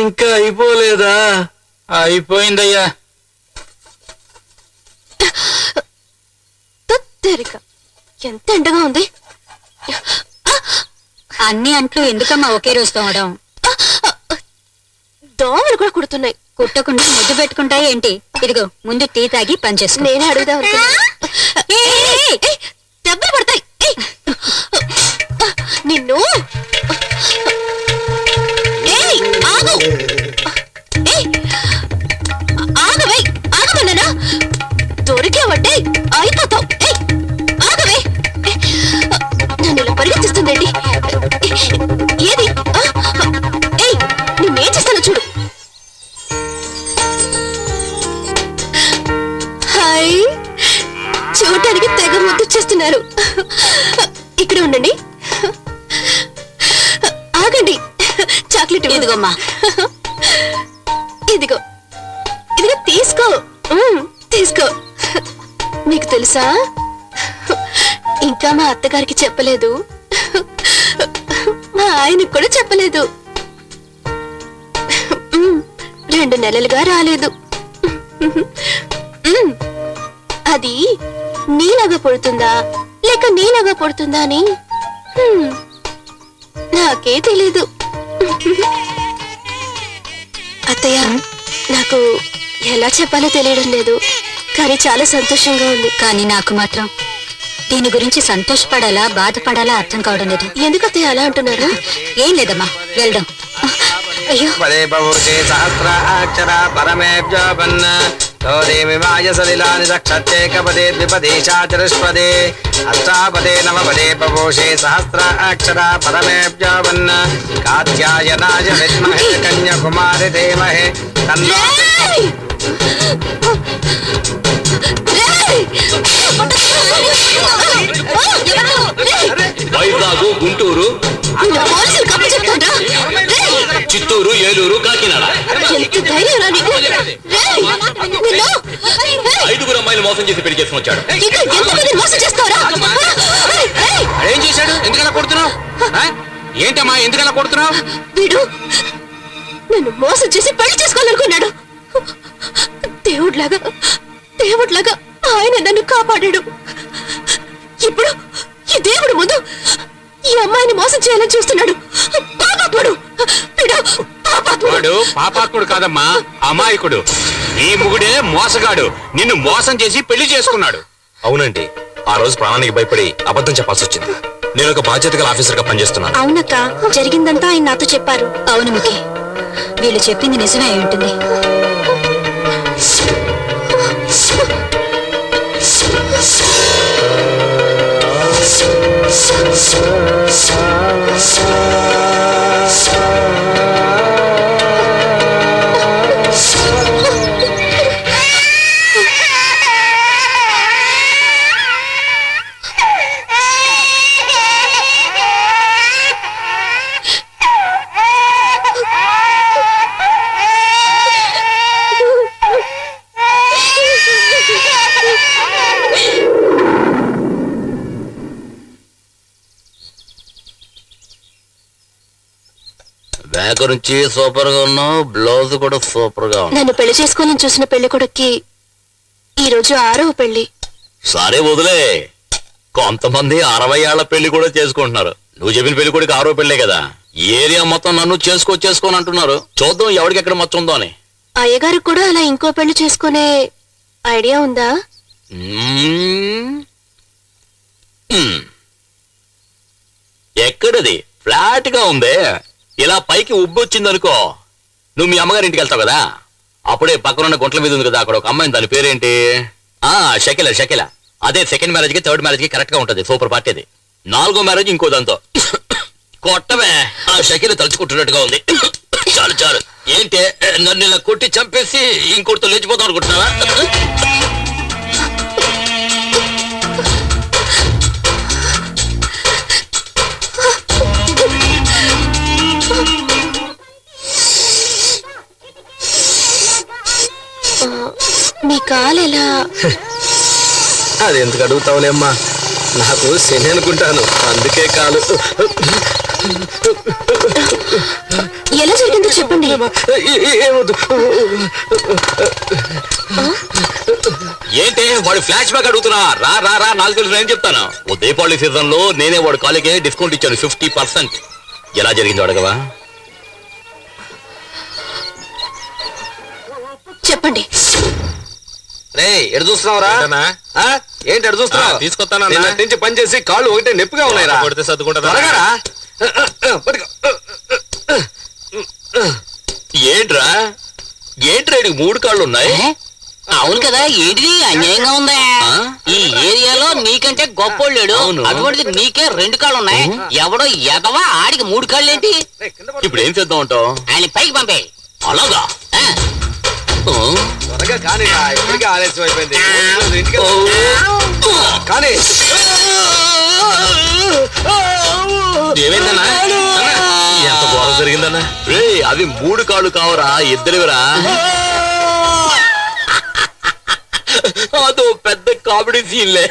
ఇంకా అయిపోలేదా? అయిపోయిందయ్యా. తత్తెరిక ఎంత ఎండగా ఉంది. అన్ని అంట్లు ఎందుకమ్మా ఒకే రోజు తోమడం? దోమలు కూడా కుడుతున్నాయి. కుట్టకుండా ముద్దు పెట్టుకుంటాయి ఏంటి? ఇదిగో ముందు టీ తాగి పనిచేసుకో. నేనే అడుగుదాం అనుకున్నా. దెబ్బలు పడతాయి. నిన్ను ఏయ్, ఆగు. ఏయ్, ఆగవే. ఆగమన్నానా? దొరికావంటే అయిపోతావు. ఏయ్, ఆగవే. నన్ను ఇలా పరిగెత్తిస్తుందండి. ఏది? ఏయ్, నేనేం చేస్తానో చూడు. హాయ్, చూడటానికి తెగ ముద్దు చేస్తున్నారు. ఇక్కడ ఉండండి. ఆగండి. చాక్లెట్ ఇదిగోమ్మా. ఇదిగో ఇదిగో తీసుకో. తీసుకో. మీకు తెలుసా, ఇంకా మా అత్తగారికి చెప్పలేదు, మా ఆయనకు కూడా చెప్పలేదు. 2 నెలలుగా రాలేదు. అది నీలాగా పుడుతుందా లేక నీలాగా పుడుతుందా అని నాకే తెలీదు. అత్తయ్య, నాకు ఎలా చెప్పాలో తెలియడం లేదు, కానీ చాలా సంతోషంగా ఉంది. కానీ నాకు మాత్రం దీని గురించి సంతోషపడాలా బాధపడాలా అర్థం కావడం లేదు. ఎందుకు అత్తయ్య అలా అంటున్నారు? ఏం లేదమ్మా, వెళ్దాం. అయ్యో, పదే పౌరుషే సహస్రాక్షర పరమేభ్యోపన్న తోదేమిమాయ సలిలాని దక్షత్యేకపదే ద్విపదే చాచరుష్పదే అష్టాపదే నవపదే పవోషే సహస్రాక్షర పరమేభ్యోపన్న కాత్యాయనాయ విద్మహే కన్యాకుమారి ధీమహి తన్నో. వైజాగ్, గుంటూరు, పోలీసులు కప్పు చెప్తాండ్రా. చిత్తూరు, ఏలూరు, కాకినాడ. ఎంత ధైర్యం రా నీకు? నిన్ను 5 అమ్మాయిలు మోసం చేసి పెళ్లి చేసుకుని వచ్చాడు. ఇంకా ఎంతమంది మోసం చేస్తావరా? ఏం చేశాడు? ఎందుకలా కొడుతున్నావు? ఏంటమ్మా ఎందుకలా కొడుతున్నావు? వీడు నన్ను మోసం చేసి పెళ్లి చేసుకోవాలనుకున్నాడు. దేవుడ్లాగా ఆయన నన్ను కాపాడాడు. ఇప్పుడు ఈ దేవుడు ముందు ఈ అమ్మాయిని మోసం చేయాలని చూస్తున్నాడు. పాపాత్ముడు వీడు, పాపాత్ముడు. వాడు పాపాత్ముడు కాదమ్మా, అమాయకుడు. నీ మొగుడే మోసగాడు, నిన్ను మోసం చేసి పెళ్లి చేసుకున్నాడు. అవునండి, ఆ రోజు ప్రాణానికి భయపడి అబద్ధం చెప్పాల్సి వచ్చింది. నేను ఒక బాధ్యత గల ఆఫీసర్ గా పనిచేస్తున్నాను. అవునక్క, జరిగిందంతా ఆయన నాతో చెప్పారు. అవును ముఖి, వీళ్ళు చెప్పింది నిజమే అయి ఉంటుంది. బ్యాగ్ నుంచి సూపర్ గా ఉన్నావు, బ్లౌజ్ కూడా సూపర్ గా ఉంది. నన్ను పెళ్లి చేసుకోవాలని చూసిన పెళ్లి కొడుక్కి ఈ రోజు 6వ పెళ్లి. సరే వదిలే, కొంతమంది 60 ఏళ్ల పెళ్లి కూడా చేసుకుంటున్నారు. నువ్వు చెప్పిన పెళ్లి కొడుకు 6వ పెళ్లే కదా. ఈ ఏరియా మొత్తం నన్ను చేసుకోని అంటున్నారు. చూద్దాం ఎవరికి ఎక్కడ మచ్చ ఉందో అని. అయ్యగారు కూడా అలా ఇంకో పెళ్లి చేసుకునే ఐడియా ఉందా? ఎక్కడది? ఫ్లాట్ గా ఉందే. ఇలా పైకి ఉబ్బొచ్చిందనుకో, నువ్వు మీ అమ్మగారి ఇంటికి వెళ్తావు కదా, అప్పుడే పక్కనున్న గుంట్ల మీద ఉంది కదా, అక్కడ ఒక అమ్మాయి, దాని పేరేంటి? షకిల. అదే సెకండ్ మ్యారేజ్ కి థర్డ్ మ్యారేజ్ కి కరెక్ట్ గా ఉంటది. సూపర్ పార్టీ అది. 4వ మ్యారేజ్ ఇంకో దాంతో. కొట్టవే, ఆ షకిల తలుచుకుంటున్నట్టుగా ఉంది. చాలు ఏంటి నన్ను ఇలా కొట్టి చంపేసి ఇంకోటితో లేచిపోతాం అనుకుంటున్నావా? మీ కాలు ఎలా? అది ఎందుకు అడుగుతావులేమ్మా, నాకు శని అనుకుంటాను, అందుకే కాలు. ఎలా జరిగిందో చెప్పండి. ఏమొద్దు. ఏంటి వాడు ఫ్లాష్ బ్యాక్ అడుగుతున్నా? రా నాకు తెలుసు, నేను చెప్తాను. ఓ దీపావళి సీజన్ లో నేనే వాడు కాలేజీ డిస్కౌంట్ ఇచ్చాను 50%. ఎలా జరిగిందో అడగవా? చెప్పండి. రే ఎడు చూస్తున్నావురా? ఏంటి ఎడు చూస్తున్నావు? తీసుకొస్తాను నుంచి పని చేసి కాళ్ళు ఒకటే నొప్పిగా ఉన్నాయిరా. కొడితే సర్దుకుంటా. త్వరగారా. ఏంట్రా ఇడికి 3 కాళ్ళు ఉన్నాయి? అవును కదా, ఏంటిది అన్యాయంగా ఉందా? ఈ ఏరియాలో నీకంటే గొప్పోళ్ళు లేడు, అటువంటిది నీకే 2 కాళ్ళు ఉన్నాయి. ఎవడో ఎదవా ఆడికి 3 కాళ్ళు ఏంటి? ఇప్పుడు ఏం చేద్దాం అంటావు? ఆయన పైకి పంపే. అలాగా? త్వరగా కానీ, ఇప్పటికే ఆలస్యం అయిపోయింది. ఇంటికి కానీ ఏమైందన్నా? ఎంత ఘోరం జరిగిందన్నా? రే అవి 3 కాళ్ళు కావరా, ఇద్దరివిరా. అదో పెద్ద కామెడీ సీన్లే.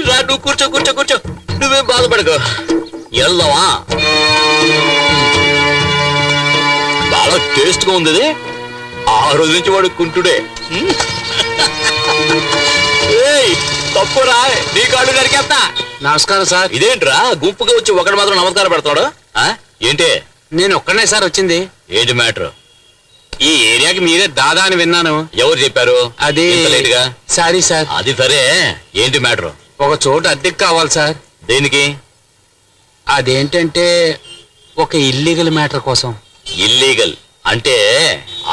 రా నువ్వు కూర్చో. నువ్వేం బాధపడకు. వెళ్దావా? బాగా టేస్ట్ గా ఉంది. ఆ రోజు నుంచి వాడు కుంటుడే. తప్పురా, నీ కాళ్ళు నరికేస్తా. నమస్కారం సార్. ఇదేంట్రా గుంపుగా వచ్చి ఒకటి మాత్రం నమస్కారం పెడతాడు? ఏంటి? నేను ఒక్కనే సార్ వచ్చింది. ఏంటి మ్యాటర్? ఈ ఏరియాకి మీరే దాదా అని విన్నాను. ఎవరు చెప్పారు? అది లేటుగా. Sorry sir. అది సరే, ఏంటి మ్యాటర్? ఒక చోటు అద్దెకి కావాలి సార్. దేనికి? అదేంటంటే ఒక ఇల్లీగల్ మ్యాటర్ కోసం. ఇల్లీగల్ అంటే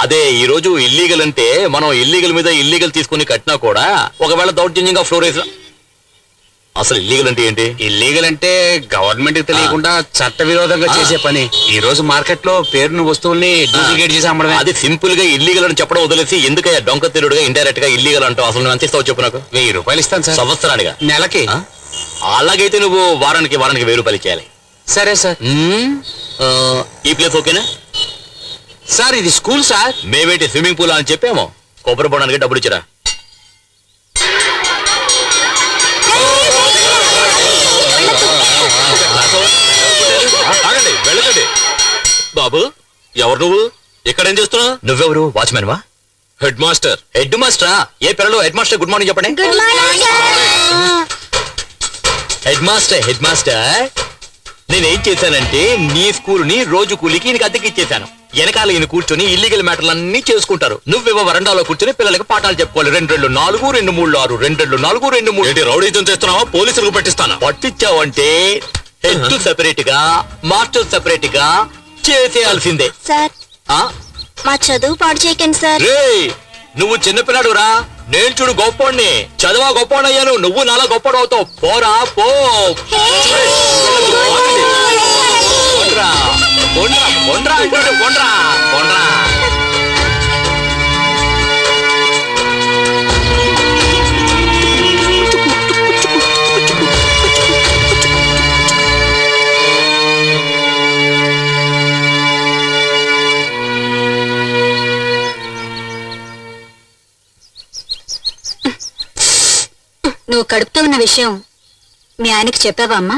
అదే. ఈ రోజు ఇల్లీగల్ అంటే మనం ఇల్లీగల్ మీద ఇల్లీగల్ తీసుకుని కట్టినా కూడా ఒకవేళ దౌర్జన్యంగా ఫ్లోర్ వేసిన. అసలు ఇల్లీగల్ అంటే ఏంటి? ఇల్లీగల్ అంటే గవర్నమెంట్ కి తెలియకుండా చట్ట విరోధంగా చేసే పని. ఈ రోజు మార్కెట్ లో పేరును వస్తువుల్ని డూప్లికేట్ చేసి అమ్మడమే. అది సింపుల్ గా ఇల్లీగల్ అని చెప్పడం వదిలేసి ఎందుకయ్యా డొంక తిరుగుడుగా ఇండైరెక్ట్ గా ఇల్లీగల్ అంటావు? అసలు నువ్వు ఎంత ఇస్తావు చెప్పు నాకు? 1000 రూపాయలు ఇస్తాను సార్. సంవత్సరానిగా? నెలకి. అలాగైతే నువ్వు వారానికి 1000 రూపాయలు ఇచ్చేయాలి. సరే సార్. ఈ ప్లేస్ ఓకేనా సార్? ఇది స్కూల్ సార్. మేమేంటి స్విమ్మింగ్ పూల్ అని చెప్పాము. కొబ్బరి బొండానికి డబ్బులు ఇచ్చిరా. వెళ్ళకండి బాబు. ఎవరు నువ్వు? ఇక్కడేం చేస్తున్నావు? నువ్వెవరు? వాచ్మెన్ వా? Head master. హెడ్ మాస్టరా? ఏ పిల్లలు హెడ్ మాస్టర్ గుడ్ మార్నింగ్ చెప్పండి. హెడ్ మాస్టర్ నేనేం చేశానంటే నీ స్కూల్ ని రోజు కూలికి ఈయనకి అద్దెకి ఇచ్చేశాను. వెనకాల ఈయన కూర్చొని ఇల్లీగల్ మ్యాటర్లన్నీ చేసుకుంటారు. నువ్వేవో వరండాలో కూర్చొని పిల్లలకి పాఠాలు చెప్పుకోవాలి. 2 2 4 2 3 6 2 2 4 2 3. ఏంటి రౌడీతం చేస్తున్నావా? పోలీసులకు పట్టిస్తాను. పట్టించావంటే హెడ్ సెపరేట్ గా మాస్టర్ సెపరేట్ గా చేసేయాల్సిందే. సార్ మా చదువు పాడు చేయకండి సార్. రే నువ్వు చిన్నపిల్లాడు రా. నేను చూడు గొప్పోడిని, చదవా గొప్పోడు అయ్యాను, నువ్వు నాలా గొప్పడు అవుతావు. పోరా పో. కొండ్రా కొండ్రా కొండ్రా అంటాడు, కొండ్రా కొండ్రా. నువ్వు కడుపుతో ఉన్న విషయం మీ ఆయనకి చెప్పావా అమ్మా?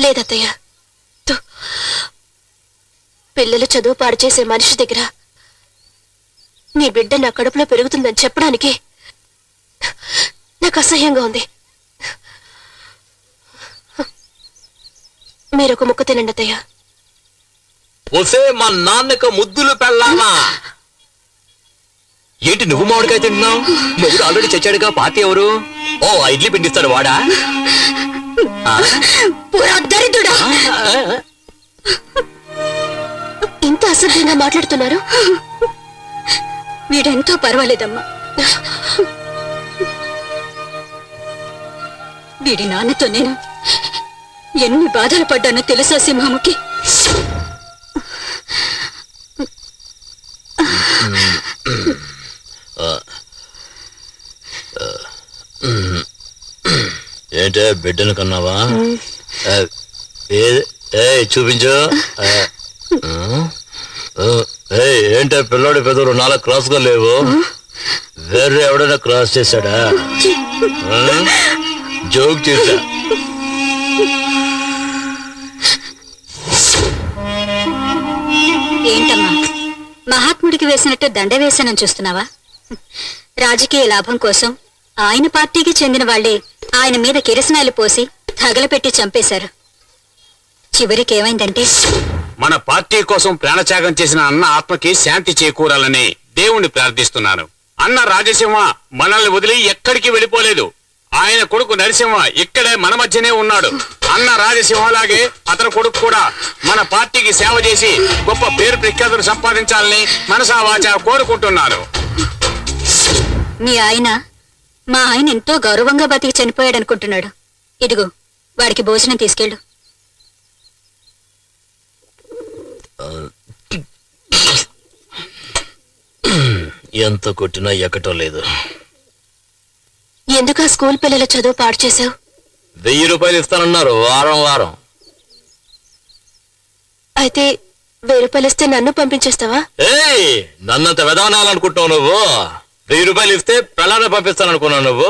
లేదత్తయ్య, పిల్లలు చదువు పాడు చేసే మనిషి దగ్గర నీ బిడ్డ నా కడుపులో పెరుగుతుందని చెప్పడానికి నాకు అసహ్యంగా ఉంది. మీరొక ముక్క తినండి అత్తయ్య. ఒసే మా నాన్నక ముద్దులు పెళ్ళామా. ఏంటి నువ్వు మామిడికాయ తింటున్నావు? మొగుడు ఆల్రెడీ చచ్చాడుగా, పార్టీ ఎవరు? ఓ ఇడ్లీ పిండిస్తాడు వాడా? దరిద్రుడా, ఇంత అసభ్యంగా మాట్లాడుతున్నారు. వీడెంతో పర్వాలేదమ్మా. వీడి నాన్నతో నేను ఎన్ని బాధలు పడ్డానో తెలుసా సింహముకి? ఏంటే బిడ్డను కన్నావా? చూపించు. ఏంటే పిల్లోడి పెదవులు 4 క్రాస్ గా లేవు? వేరే ఎవడైనా క్రాస్ చేశాడా? జోక్ చేశా. ఏంటమ్మా, మహాత్ముడికి వేసినట్టు దండ వేసానని చూస్తున్నావా? రాజకీయ లాభం కోసం ఆయన పార్టీకి చెందిన వాళ్లే ఆయన మీద కిరసనాలు పోసి తగలపెట్టి చంపేశారు. చివరికి ఏమైందంటే, మన పార్టీ కోసం ప్రాణత్యాగం చేసిన అన్న ఆత్మకి శాంతి చేకూరాలని దేవుణ్ణి ప్రార్థిస్తున్నాను. అన్న రాజసింహ మనల్ని వదిలి ఎక్కడికి వెళ్ళిపోలేదు. ఆయన కొడుకు నరసింహ ఇక్కడే మన మధ్యనే ఉన్నాడు. అన్న రాజసింహలాగే అతని కొడుకు కూడా మన పార్టీకి సేవ చేసి గొప్ప పేరు ప్రఖ్యాతులు సంపాదించాలని మనసా వాచా కోరుకుంటున్నాను. మీ ఆయన మా ఆయన ఎంతో గౌరవంగా బతికి చనిపోయాడనుకుంటున్నాడు. ఇదిగో వాడికి భోజనం తీసుకెళ్ళు. ఎంత కొట్టినా ఎక్కటం లేదు. ఎందుకు ఆ స్కూల్ పిల్లల చదువు పాడు చేశావు? 1000 రూపాయలు ఇస్తానన్నారు వారం వారం. అయితే 1000 రూపాయలు ఇస్తే నన్ను పంపించేస్తావా? నన్నంత వెదవనాలనుకుంటున్నావు నువ్వు? 1000 రూపాయలు ఇస్తే పిల్లల్ని పంపిస్తాననుకున్నావు నువ్వు?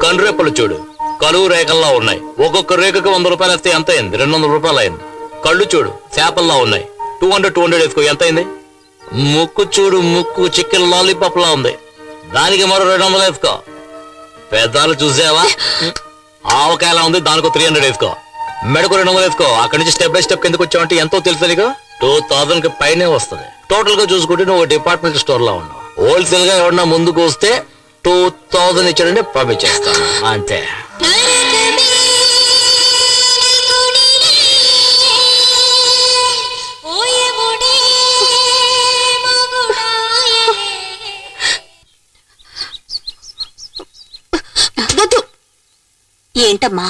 కనురేపలు చూడు, కలువు రేఖల్లా ఉన్నాయి. ఒక్కొక్క రేఖకు 100 రూపాయలు వస్తే ఎంత అయింది? 200 రూపాయలు అయింది. కళ్ళు చూడు, చేపల్లా ఉన్నాయి. 200 వేసుకో, ఎంత అయింది? ముక్కు చూడు, ముక్కు చికెన్ లాలీపాప్ లా ఉంది. దానికి మరో 200 వేసుకో. పెద్దాలు చూసావా? ఆవకాయలా ఉంది, దానికి 300 వేసుకో. మెడకు 200 వేసుకో. అక్కడి నుంచి స్టెప్ బై స్టెప్ కిందకు వచ్చావంటే ఎంతో తెలుసు నీకు. 2000 కి పైనే వస్తుంది. టోటల్ గా చూసుకుంటే నువ్వు డిపార్ట్మెంట్ స్టోర్ లా ఉన్నావు. హోల్సేల్ గా ఎవరన్నా ముందుకు వస్తే 2000 ఇచ్చాడంటే పంపించేస్తాను అంతే. ఏంటమ్మా,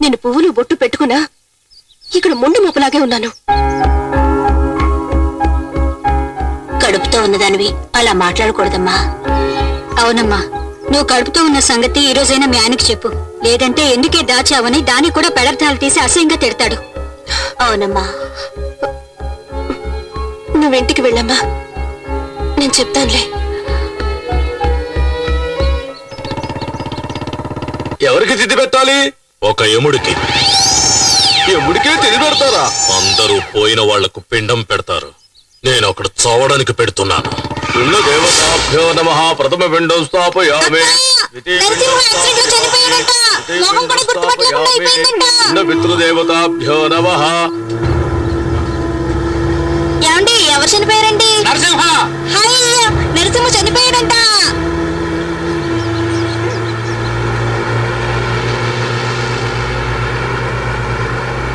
నేను పువ్వులు బొట్టు పెట్టుకున్నా ఇక్కడ ముందు మొప్పలాగే ఉన్నాను. కడుపుతో ఉన్నదానివి అలా మాట్లాడకూడదమ్మా. అవునమ్మా, నువ్వు కడుపుతో ఉన్న సంగతి ఈ రోజైనా మీ ఆయనకి చెప్పు. లేదంటే ఎందుకే దాచావని దానికి కూడా పెడర్థాలు తీసి అసహ్యంగా తిడతాడు. అవునమ్మా, నువ్వింటికి వెళ్ళమ్మా, నేను చెప్తానులే. ఎవరికి తిథి పెట్టాలి? ఒక యముడికి. ఎముడికే తిథి పెడతారా? అందరూ పోయిన వాళ్లకు పిండం పెడతారు. నేను అక్కడ చావడానికి పెడుతున్నాను. దేవతాభ్యో నమః. ప్రథమ పిండం స్థాపయామి. పితృదేవతాభ్యో నమః. ఏమండి, ఎవరు చనిపోయారండి? నరసింహ నరసింహ చనిపోయాడంట.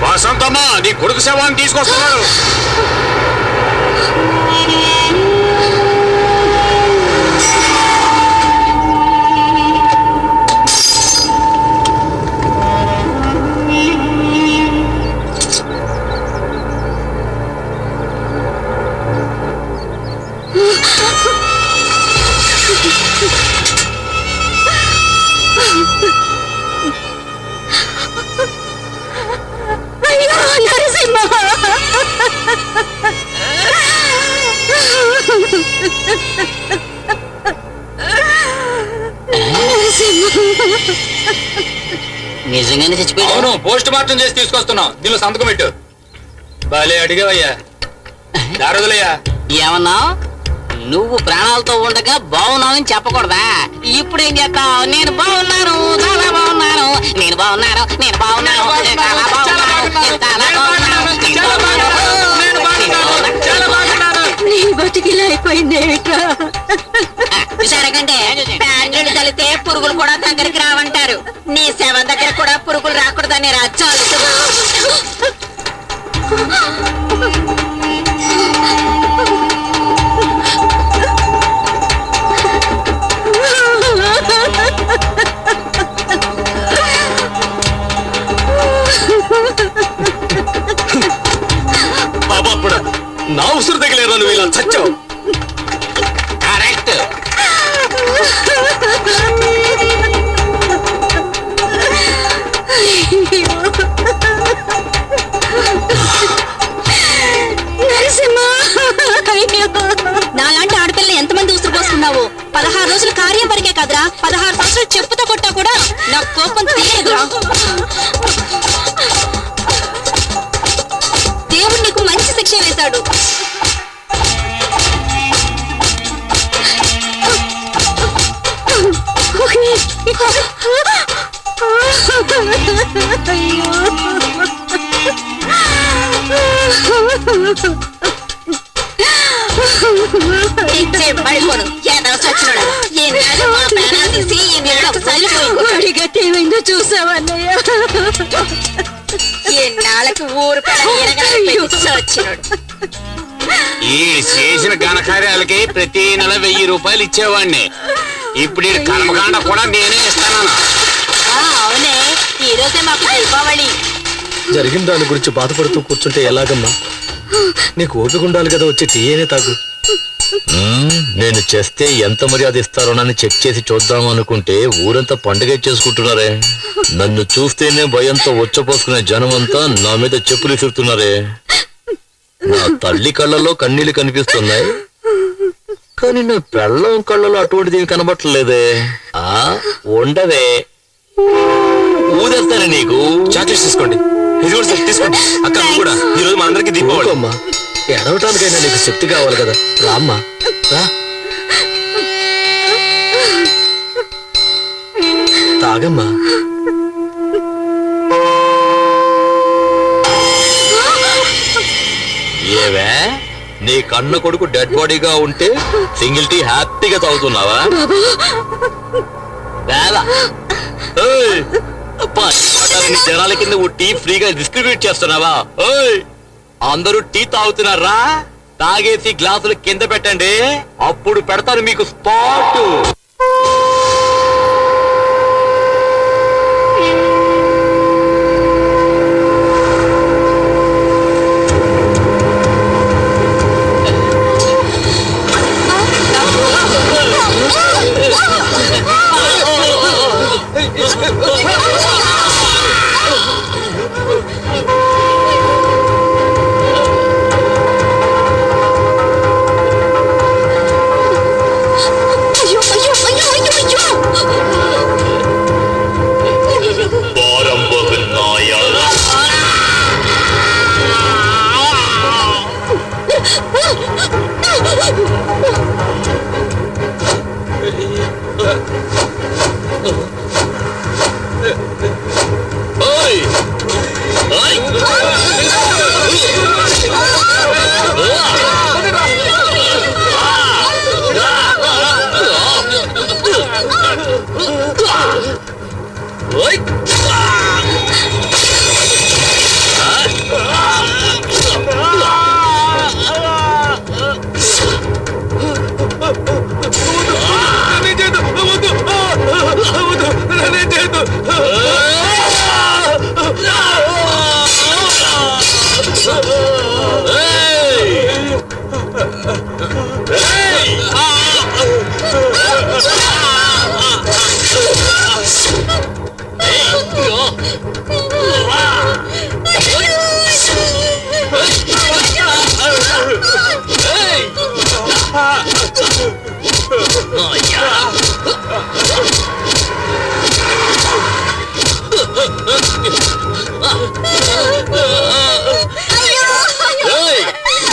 వసంతమ్మ, నీ కొడుకు శవాన్ని తీసుకొస్తున్నాడు. అయ్యో నరసింహ! నిజంగానే చచ్చిపోయాడు. అవును, పోస్ట్ మార్టం చేసి తీసుకొస్తున్నాం. దీనిలో సంతకం పెట్టు. బాలే అడిగావయ్యా. దారదులయ్యా. ఏమన్నావు? నువ్వు ప్రాణాలతో ఉండగా బాగున్నావని చెప్పకూడదా? ఇప్పుడు ఏం చేస్తావు? నేను బాగున్నాను, చాలా బాగున్నాను, నేను బాగున్నాను, నేను బాగున్నాను, నేను చాలా బాగున్నాను, నేను చాలా బాగున్నాను, నేను బాగున్నాను. నీ బతికిలా అయిపోయింది ఏమిట్రా? చూసారకంటే ప్యాంట్లు తలితే పురుగులు కూడా దగ్గరికి రావంటారు. నీ శవ దగ్గర కూడా పురుగులు రాకూడదని రాజ్యాలు. బాబా నా ఉసురు తగిలేరా నువ్వు ఇలా చచ్చావు. కరెక్ట్. నాలాంటి ఆడపిల్ల ఎంతమంది ఉసురు పోసుకున్నావు? 16 రోజులు కార్యం వరకే కాదురా, 16 సంవత్సరాలు చెప్పుతో కొట్టా కూడా నా కోపం తీయదురా. దేవుడు నీకు మంచి శిక్ష వేశాడు. ఏమైందో చూసావన్నయ్య? ఎన్నాళ్ళకు ఊరు వచ్చినాడు. ఈ చేసిన ఘనకార్యాలకి ప్రతి నెల 1000 రూపాయలు ఇచ్చేవాడిని. ఇప్పుడు ఈ కర్మకాండ కూడా నేనే ఇస్తాను. అవునే, ఈ రోజే మాకు దీపావళి. జరిగిన దాని గురించి బాధపడుతూ కూర్చుంటే ఎలాగమ్మా? నీకు ఓపిక ఉండాలి కదా, వచ్చి టీ అయినా తాగు. నేను చేస్తే ఎంత మర్యాద ఇస్తారోనని చెక్ చేసి చూద్దాం అనుకుంటే ఊరంతా పండుగ చేసుకుంటున్నారే. నన్ను చూస్తేనే భయంతో వచ్చపోసుకునే జనమంతా నా మీద చెప్పులు విసురుతున్నారే. నా తల్లి కళ్ళలో కన్నీళ్లు కనిపిస్తున్నాయి, కానీ నా పెళ్ళం కళ్ళలో అటువంటిది ఏమి కనబట్టలేదే. ఉండవే, ఊదేస్తానే నీకు. చాక్లెట్స్ తీసుకోండి. ఇది కూడా సార్ తీసుకోండి. అక్క కూడా ఈ రోజు మా అందరికి దీపావళి. అమ్మా, ఎడవటానికైనా నీకు శక్తి కావాలి కదా. రామ్మా రా, తాగమ్మా. ఏవే, నీ కన్న కొడుకు డెడ్ బాడీగా ఉంటే సింగిల్ టీ హ్యాపీగా తాగుతున్నావా? జనాల కింద ఓ టీ ఫ్రీగా డిస్ట్రిబ్యూట్ చేస్తున్నావా? అందరూ టీ తాగుతున్నారా? తాగేసి గ్లాసులు కింద పెట్టండి, అప్పుడు పెడతాను మీకు స్పాట్. వద్దు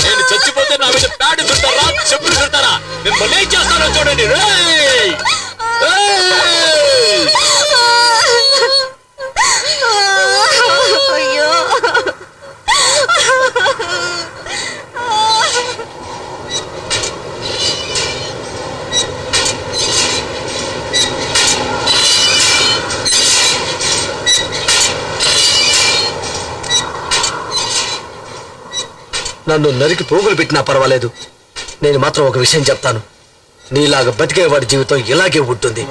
నేను చచ్చిపోతే నా మీద ప్యాడ్ చుట్టారా చెప్పులు చుట్టారా నేను మళ్ళీ ఏం చేస్తానో చూడండి రేయ్! ఏయ్! అయ్యో నన్ను నరికి పోగులు పెట్టినా పర్వాలేదు, నేను మాత్రం ఒక విషయం చెప్తాను. నీలాగా బతికేవాడి జీవితం ఇలాగే ఉంటుంది.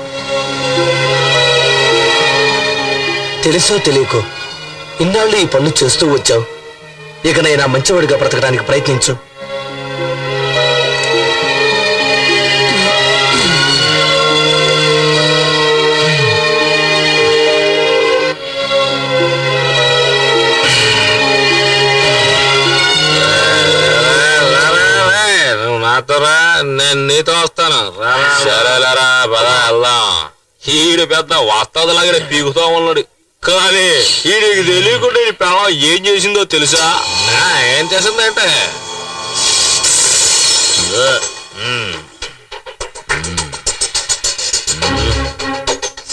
తెలుసో తెలియకో ఇన్నాళ్ళు ఈ పనులు చేస్తూ వచ్చావు. ఇకనైనా మంచివాడిగా బ్రతకడానికి ప్రయత్నించు. నాతోరా నేను నీతో వస్తాను. సరేలేరా పదా వెళ్దాం. ఈడు పెద్ద వస్తాదులాగా పీకుతా ఉన్నాడు, కానీ ఈడికి తెలియకుండా ఈ పిల్ల ఏం చేసిందో తెలుసా? ఏం చేసిందంటే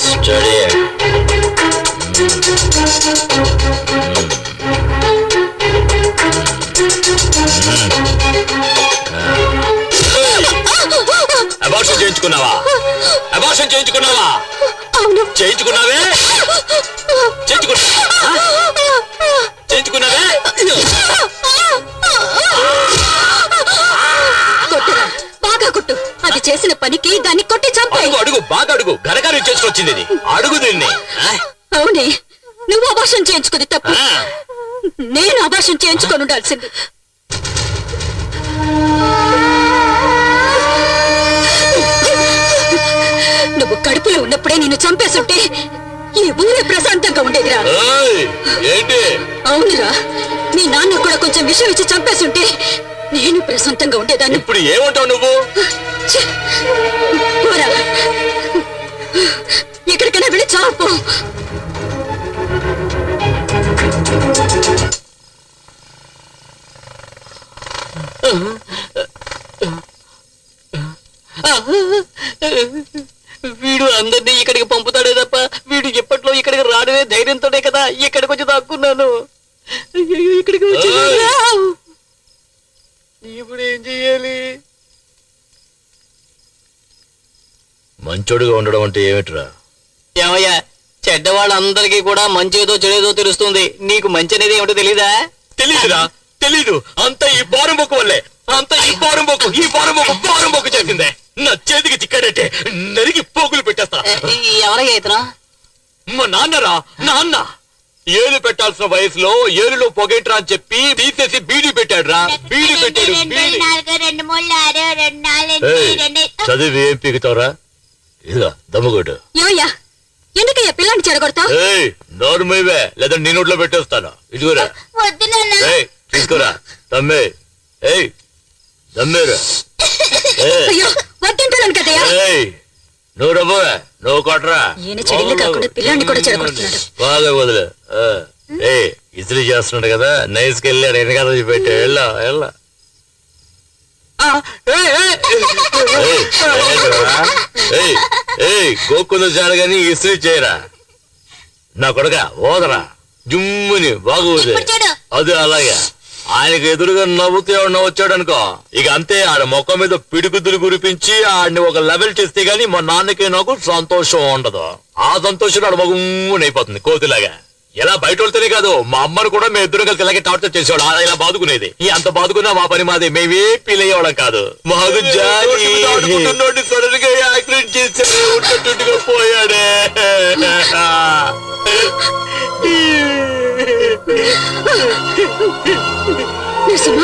స్టడీ అబార్షన్ చేయించుకున్నావా? అబార్షన్ చేయించుకున్నావా? చేయించుకున్నావే? చేయించుకున్నావే? కొట్టురా, బాగా కొట్టు. అది చేసిన పనికి దాన్ని కొట్టి చంపాయి. అడుగు అడుగు బాగా అడుగు. గరగారు చేసుకొచ్చింది ఇది. అడుగు దీన్ని. అవునే, నువ్వు అభాషణ చేయించుకుంది తప్పు. నేను అభాషణ చేయించుకొని ఉండాల్సింది. నువ్వు కడుపులో ఉన్నప్పుడే నిన్ను చంపేస్తుంటే ఈ ఊరే ప్రశాంతంగా ఉండేదిరా. ఏంటి? అవునురా, మీ నాన్న కూడా కొంచెం విషయం ఇచ్చి చంపేస్తుంటే నేను ప్రశాంతంగా ఉండేదాన్ని. ఇప్పుడు ఏమంటావు నువ్వు? ఛీ! పోరా, ఎక్కడికైనా వెళ్ళి చావు. వీడు అందరినీ ఇక్కడికి పంపుతాడే తప్ప వీడు ఎప్పట్లో ఇక్కడికి రాడనే ధైర్యంతోనే కదా ఇక్కడికి వచ్చి దాక్కున్నాను. అయ్యో, ఇక్కడికి వచ్చి ఇప్పుడు ఏం చెయ్యాలి? మంచోడుగా ఉండడం అంటే ఏమిట్రా? ఏమయ్యా, చెడ్డవాళ్ళందరికీ కూడా మంచి ఏదో చెడేదో తెలుస్తుంది. నీకు మంచి అనేది ఏమిటో తెలీదా? తెలీదురా, తెలీదు. అంత ఈ బారంబొక్కు వల్లే. అంత ఈ బారంబొక్కు చేసిందే. నా చేతికి చిక్కడంటే నరికి పోగులు పెట్టేస్తా. ఎవరయ్యా ఇతను? మా నాన్నరా, నాన్న. ఏలు పెట్టాల్సిన వయసులో ఏలులో పొగేట్రా అని చెప్పి తీసేసి బీడీ పెట్టాడు రా. బీడీ పెట్టాడు. చదివి ఏం పీకుతావురా? ఇదిగా దమ్ముగొడ్డు. ఏమయ్యా, ఎందుకయ్యా పిల్లాన్ని చెడగొడతావు? నోరుమోవే, లేదా నీ నోట్లో పెట్టేస్తాను. ఇదిగోరా, తీసుకోరా తమ్మే. దమ్మేరా. అయ్యో, వద్దంటున్నాను కదయ్యా. నువ్వు రమ్మోవే, నువ్వు కొట్టరా. ఈయన చెడిని కాకుండా పిల్లాన్ని కూడా చెడగొడుతున్నాడు. బాగా వదిలే. ఇస్త్రీ చేస్తున్నాడు కదా, నైస్కి వెళ్ళాడు. వెనకాల పెట్టా. వెళ్ళా గోక్కులు చాలు గాని ఇస్త్రీ చేయరా. నా కొడుక ఓదరా, జుమ్ముని బాగు. అది అలాగే ఆయనకు ఎదురుగా నవ్వుతూ ఎవడన్నా వచ్చాడు అనుకో, ఇక అంతే. ఆడ మొక్క మీద పిడుగుద్దులు కురిపించి ఆడిని ఒక లెవెల్ చేస్తే గాని మా నాన్నకి నాకు సంతోషం ఉండదు. ఆ సంతోషం ఆడ మగునైపోతుంది కోతిలాగా. ఎలా బయట వెళ్తేనే కాదు, మా అమ్మను కూడా మేము ఇద్దరు కలిసి ఇలాగే టార్చర్ చేసేవాడు. అలా ఇలా బాదుకునేది. అంత బాదుకున్నా మా పని మాది, మేమే ఫీల్ అయ్యేవాళ్ళం కాదు. మాకు జాలి సడన్ గా యాక్సిడెంట్ చేశాడు, ఉన్నట్టుగా పోయాడే. నరసింహ,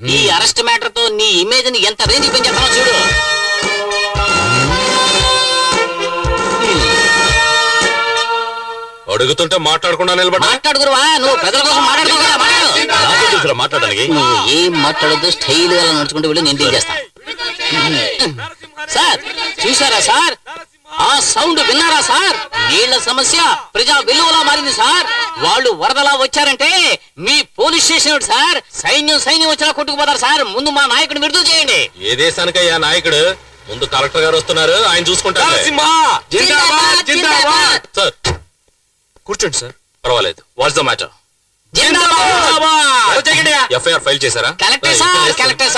ఈ అరెస్ట్ మ్యాటర్ తో నీ ఇమేజ్ ని ఎంత రేంజ్ పెంచేస్తానో చూడు. అడుగుతుంటే మాట్లాడకుండా నిలబడ. మాట్లాడుకురువా, నువ్వు ప్రజల కోసం మాట్లాడుకో కదా, మాట్లాడు. మాట్లాడడానికి నువ్వు ఏం మాట్లాడద్దు, స్టైల్ గా నడుచుకుంటూ వెళ్ళి నేను డీల్ చేస్తా. సార్ చూసారా సార్, ఆ సౌండ్ విన్నారా సార్? నీళ్ల సమస్య ప్రజా విలువలా మారింది సార్. వాళ్ళు వరదలా వచ్చారంటే మీ పోలీస్ స్టేషన్ సార్, సైన్యం వచ్చినా కొట్టుకుపోతారు సార్. ముందు మా నాయకుడిని విడుదల చేయండి. ఏ దేశానికయ్యా నాయకుడు? ముందు కలెక్టర్ గారు వస్తున్నారు, ఆయన చూసుకుంటారు. జిందాబాద్ జిందాబాద్. సార్ కూర్చోండి సార్. పర్వాలేదు. What's the matter? FIR file చేశారా? కలెక్టర్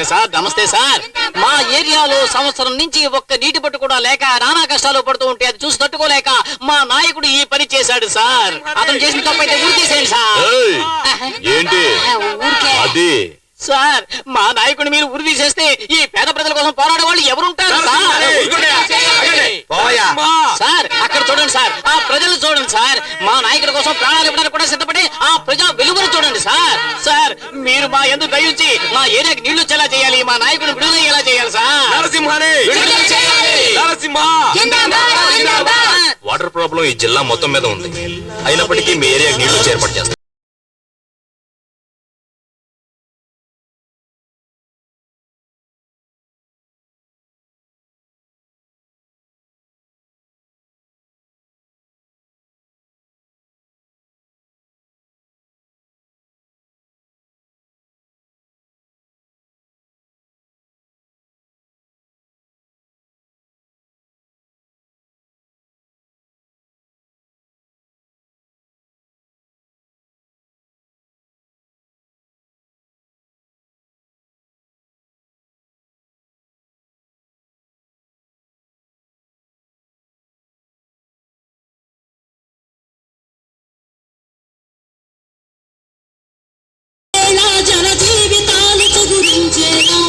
సార్ నమస్తే సార్. మా ఏరియాలో సంవత్సరం నుంచి ఒక్క నీటి పట్టు కూడా లేక నానా కష్టాలు పడుతూ ఉంటే అది చూసి తట్టుకోలేక మా నాయకుడు ఈ పని చేశాడు సార్. అతను చేసిన తప్పైతే ఊరి చేసేయండి సార్. ఏయ్, ఏంటి ఊరికే అది? సార్ మా నాయకుడు మీరు ఉరి తీసేస్తే ఈ పేద ప్రజల కోసం పోరాడే వాళ్ళు ఎవరుంటారు సార్? సార్ అక్కడ చూడండి సార్, ఆ ప్రజలు చూడండి సార్. మా నాయకుడి కోసం ప్రాణాలు ఇవ్వడానికి కూడా సిద్ధపడి ఆ ప్రజా వెలుగును చూడండి సార్. సార్ మీరు మా ఎందుకు దయించి మా ఏరియాకి నీళ్లు వచ్చేలా చేయాలి, మా నాయకుడు విడుదల ఎలా చేయాలి సార్? విడుదల చేయాలి. వాటర్ ప్రాబ్లం ఈ జిల్లా మొత్తం మీద ఉంది. అయినప్పటికీ మీ ఏరియాకి నీళ్లు ఏర్పాటు చేస్తారు. జన జీవితాలు కుదిరించేలా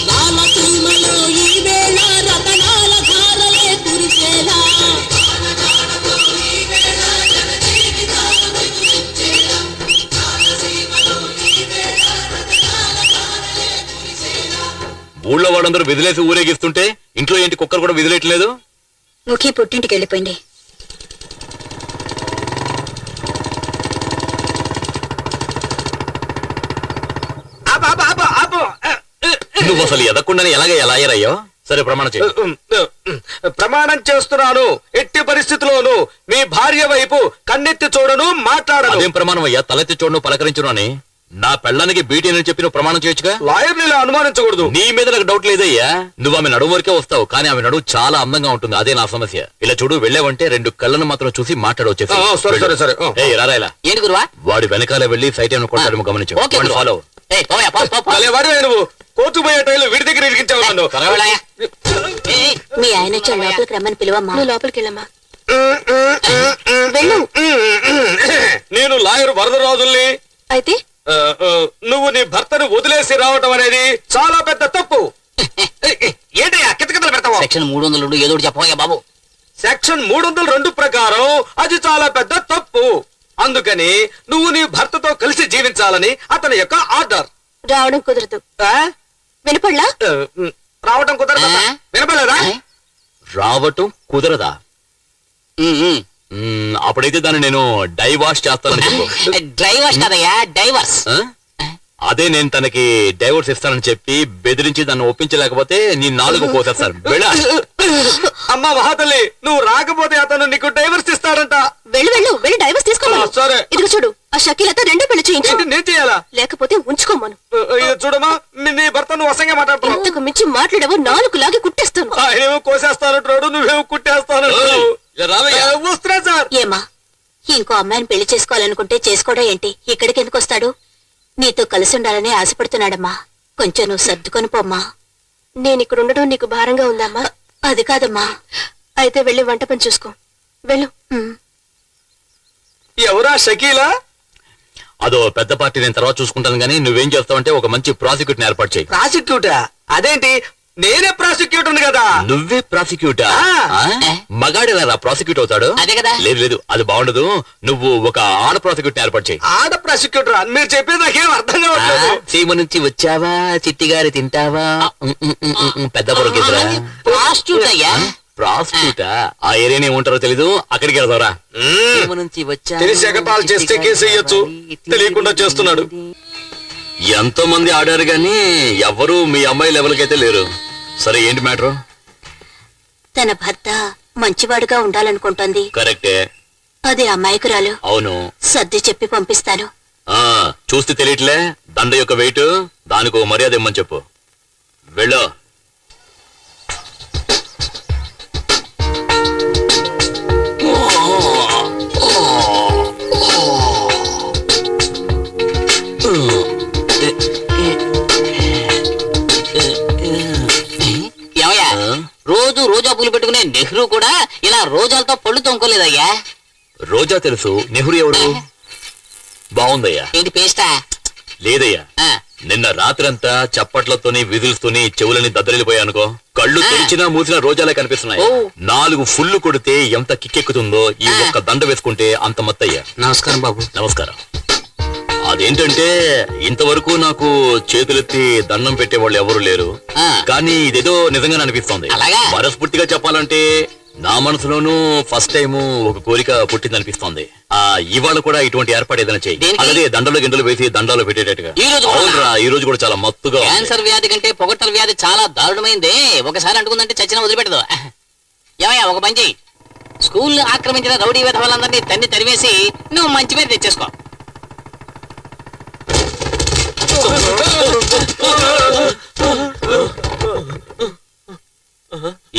రామసీమలో ఈ వేళ రతనాల ధారలే కురిసేలా. ఊళ్ళో వాళ్ళందరూ విదిలేసి ఊరేగిస్తుంటే ఇంట్లో ఏంటి కుక్కర్ కూడా విదిలేయట్లేదు? ముఖి పుట్టింటికి వెళ్ళిపోయింది. నువ్వు అసలు ఎదకుండానే ఎలా అయ్యారయ్యో? సరే ప్రమాణం చేయి. ప్రమాణం చేస్తున్నాను, ఎట్టి పరిస్థితిలోనూ మీ భార్య వైపు కన్నెత్తి చూడను, మాట్లాడను. అదేం ప్రమాణం అయ్యా? తలెత్తి చూడను పలకరించును అని నా పెళ్ళానికి బీటీ అని చెప్పి నువ్వు ప్రమాణం చేయొచ్చుగా. లాయర్ని ఇలా అనుమానించకూడదు. నీ మీద నాకు డౌట్ లేదయ్యా. నువ్వు ఆమె నడుము వరకే వస్తావు, కానీ ఆమె నడువు చాలా అందంగా ఉంటుంది. అదే నా సమస్య. ఇలా చూడు, వెళ్ళావంటే 2 కళ్ళను మాత్రం చూసి మాట్లాడవచ్చు. సరే. రారా ఇలా. ఏంటి గురువా? వాడి వెనకాల వెళ్ళి సైట్ ఏమైనా కొట్టాడు గమనించు. ఓకే గురువా. ఫాలో. వాడివే నువ్వు కోర్టు పోయే టైంలో వీడి దగ్గర ఇరికించావు నన్ను. మీ ఆయన వచ్చే లోపలికి రమ్మని పిలువమ్మా. నువ్వు లోపలికి వెళ్ళమ్మా. వెళ్ళు. నేను లాయర్ వరదరాజుల్ని. అయితే నువ్వు నీ భర్తను వదిలేసి రావటం అనేది చాలా పెద్ద తప్పు. ఏంటయ్యా కితకితలు పెడతావా? సెక్షన్ 302 ఏదో ఒకటి చెప్పవయ్యా బాబు. సెక్షన్ 302 ప్రకారం అది చాలా పెద్ద తప్పు. అందుకని నువ్వు నీ భర్తతో కలిసి జీవించాలని అతని యొక్క ఆర్డర్. రావడం కుదరదు. వినపడలా? రావటం కుదరదు. వినపడలేదా? రావటం కుదరదా? అప్పుడైతే దాన్ని నేను డైవాష్ చేస్తానని చెప్పు. డ్రైవర్స్ కదయ్యా, డైవర్స్. ఆ? అదే నేను తనకి డైవర్స్ ఇస్తానని చెప్పి బెదిరించి దాన్ని ఒప్పించలేకపోతే నీ 4 కోసేస్తాను. వెళ్ళా. అమ్మా మహాతల్లి, నువ్వు రాకపోతే అతను నీకు డైవర్స్ ఇస్తాడంట. వెళ్ళి డైవర్స్ తీసుకోమను. సరే. ఇదిగో చూడు, ఆ షకీలతో 2 పెళ్లి చేయించు. ఏంటి నేను చేయాలా? లేకపోతే ఉంచుకోమను. చూడమా, నీ భర్త నువ్వు అసంగా మాట్లాడుతున్నావు. ఇంతకు మించి మాట్లాడేవో 4 లాగి కుట్టేస్తాను. ఆయనేమో కోసేస్తానంటున్నాడు, నువ్వేమో కుట్టేస్తానంటున్నావు. వస్తున్నా సార్. ఏమా, ఇంకో అమ్మాయిని పెళ్లి చేసుకోవాలనుకుంటే చేసుకోవడం ఏంటి? ఇక్కడికి ఎందుకు వస్తాడు? నీతో కలిసి ఉండాలని ఆశపడుతున్నాడమ్మా. కొంచెం నువ్వు సర్దుకొని పోమ్మా. నేను ఇక్కడ ఉండడం నీకు భారంగా ఉందమ్మా? అది కాదమ్మా. అయితే వెళ్ళి వంట పని చూసుకో. వెళ్ళు. ఎవరా షకీలా? అదో పెద్ద పార్టీ, నేను తర్వాత చూసుకుంటాను. కానీ నువ్వేం చేస్తావంటే ఒక మంచి ప్రాసిక్యూటర్ ఏర్పాటు చేయి. ప్రాసిక్యూటా? అదేంటి, నేనే ప్రాసిక్యూటర్ కదా. నువ్వే ప్రాసిక్యూటా? మగాడేనా ప్రాసిక్యూట్ అవుతాడు? అదే కదా. లేదు అది బాగుండదు. నువ్వు ఒక ఆడ ప్రాసిక్యూటర్ ఏర్పాటు చేయి. ఆడ ప్రాసిక్యూటర్ మీరు చెప్పేది నాకేం అర్థం కావట్లేదు. చీమ నుంచి వచ్చావా చిట్టిగారి తింటావా పెద్ద పొరకేసరా ప్రాస్టిట్యూట్ అయ్యా. ప్రాస్టిట్యూటా? ఆ ఏరియాని ఏముంటారో తెలీదు, అక్కడికి వెళ్దారా. చీమ నుంచి వచ్చా తెలిసి ఎగతాళి చేస్తే కేసు వేయొచ్చు, తెలియకుండా చేస్తున్నాడు. ఎంతో మంది ఆడారు గాని ఎవరు మీ అమ్మాయి లెవెల్కైతే లేరు. సరే ఏంటి మ్యాటర్? తన భర్త మంచివాడుగా ఉండాలనుకుంటోంది. కరెక్టే. అదే అమాయకురాలు. అవును. సర్ది చెప్పి పంపిస్తాను. ఆ చూస్తే తెలియట్లే దండ యొక్క వెయిట్, దానికి ఒక మర్యాద ఇమ్మని చెప్పు. వెళ్ళు. ఏమయ్యా, రోజు రోజా పూలు పెట్టుకునే నెహ్రూ కూడా ఇలా రోజాలతో పళ్ళు తొంకోలేదయ్యా. రోజా తెలుసు, నెహ్రూ ఎవడు? బాగుందయ్యా. ఏంటి పేస్టా? లేదయ్యా, ఆ, నిన్న రాత్రంతా చప్పట్లతోని విధులతోని చెవులని దద్దరిల్లిపోయానుకో, కళ్ళు తెరిచినా మూసినా రోజాలే కనిపిస్తున్నాయి. ఓ. 4 ఫుల్లు కొడితే ఎంత కిక్కెక్కుతుందో ఈ ఒక్క దండ వేసుకుంటే అంత మత్తయ్యా. నమస్కారం బాబు. నమస్కారం. అదేంటంటే ఇంతవరకు నాకు చేతులెత్తి దండం పెట్టేవాళ్ళు ఎవరు లేరు, ఆ. కానీ ఇదేదో నిజంగా అనిపిస్తోంది. అలాగా? మనస్ఫూర్తిగా చెప్పాలంటే నా మనసులోనూ ఫస్ట్ టైం ఒక కోరిక పుట్టిందనిపిస్తోంది. ఇవాళ కూడా ఇటువంటి ఏర్పాటు ఏదైనా చేయి. దేనికి? అలాగే దండలు గిండలు వేసి దండాలు పెట్టేటట్టుగా. ఈ రోజు కూడా? అవునరా, ఈ రోజు కూడా చాలా మత్తుగా ఉంది. క్యాన్సర్ వ్యాధి కంటే పొగట్టల వ్యాధి చాలా దారుణమైందే. ఒకసారి అంటుకుందంటే చచ్చిన వదిలిపెట్టదు. ఏమయ్యా, ఒక పని చెయ్యి. స్కూల్ ఆక్రమించిన రౌడీ వేధ వాళ్ళందరినీ తన్ని తరివేసి నువ్వు మంచి పేరు తెచ్చేసుకో.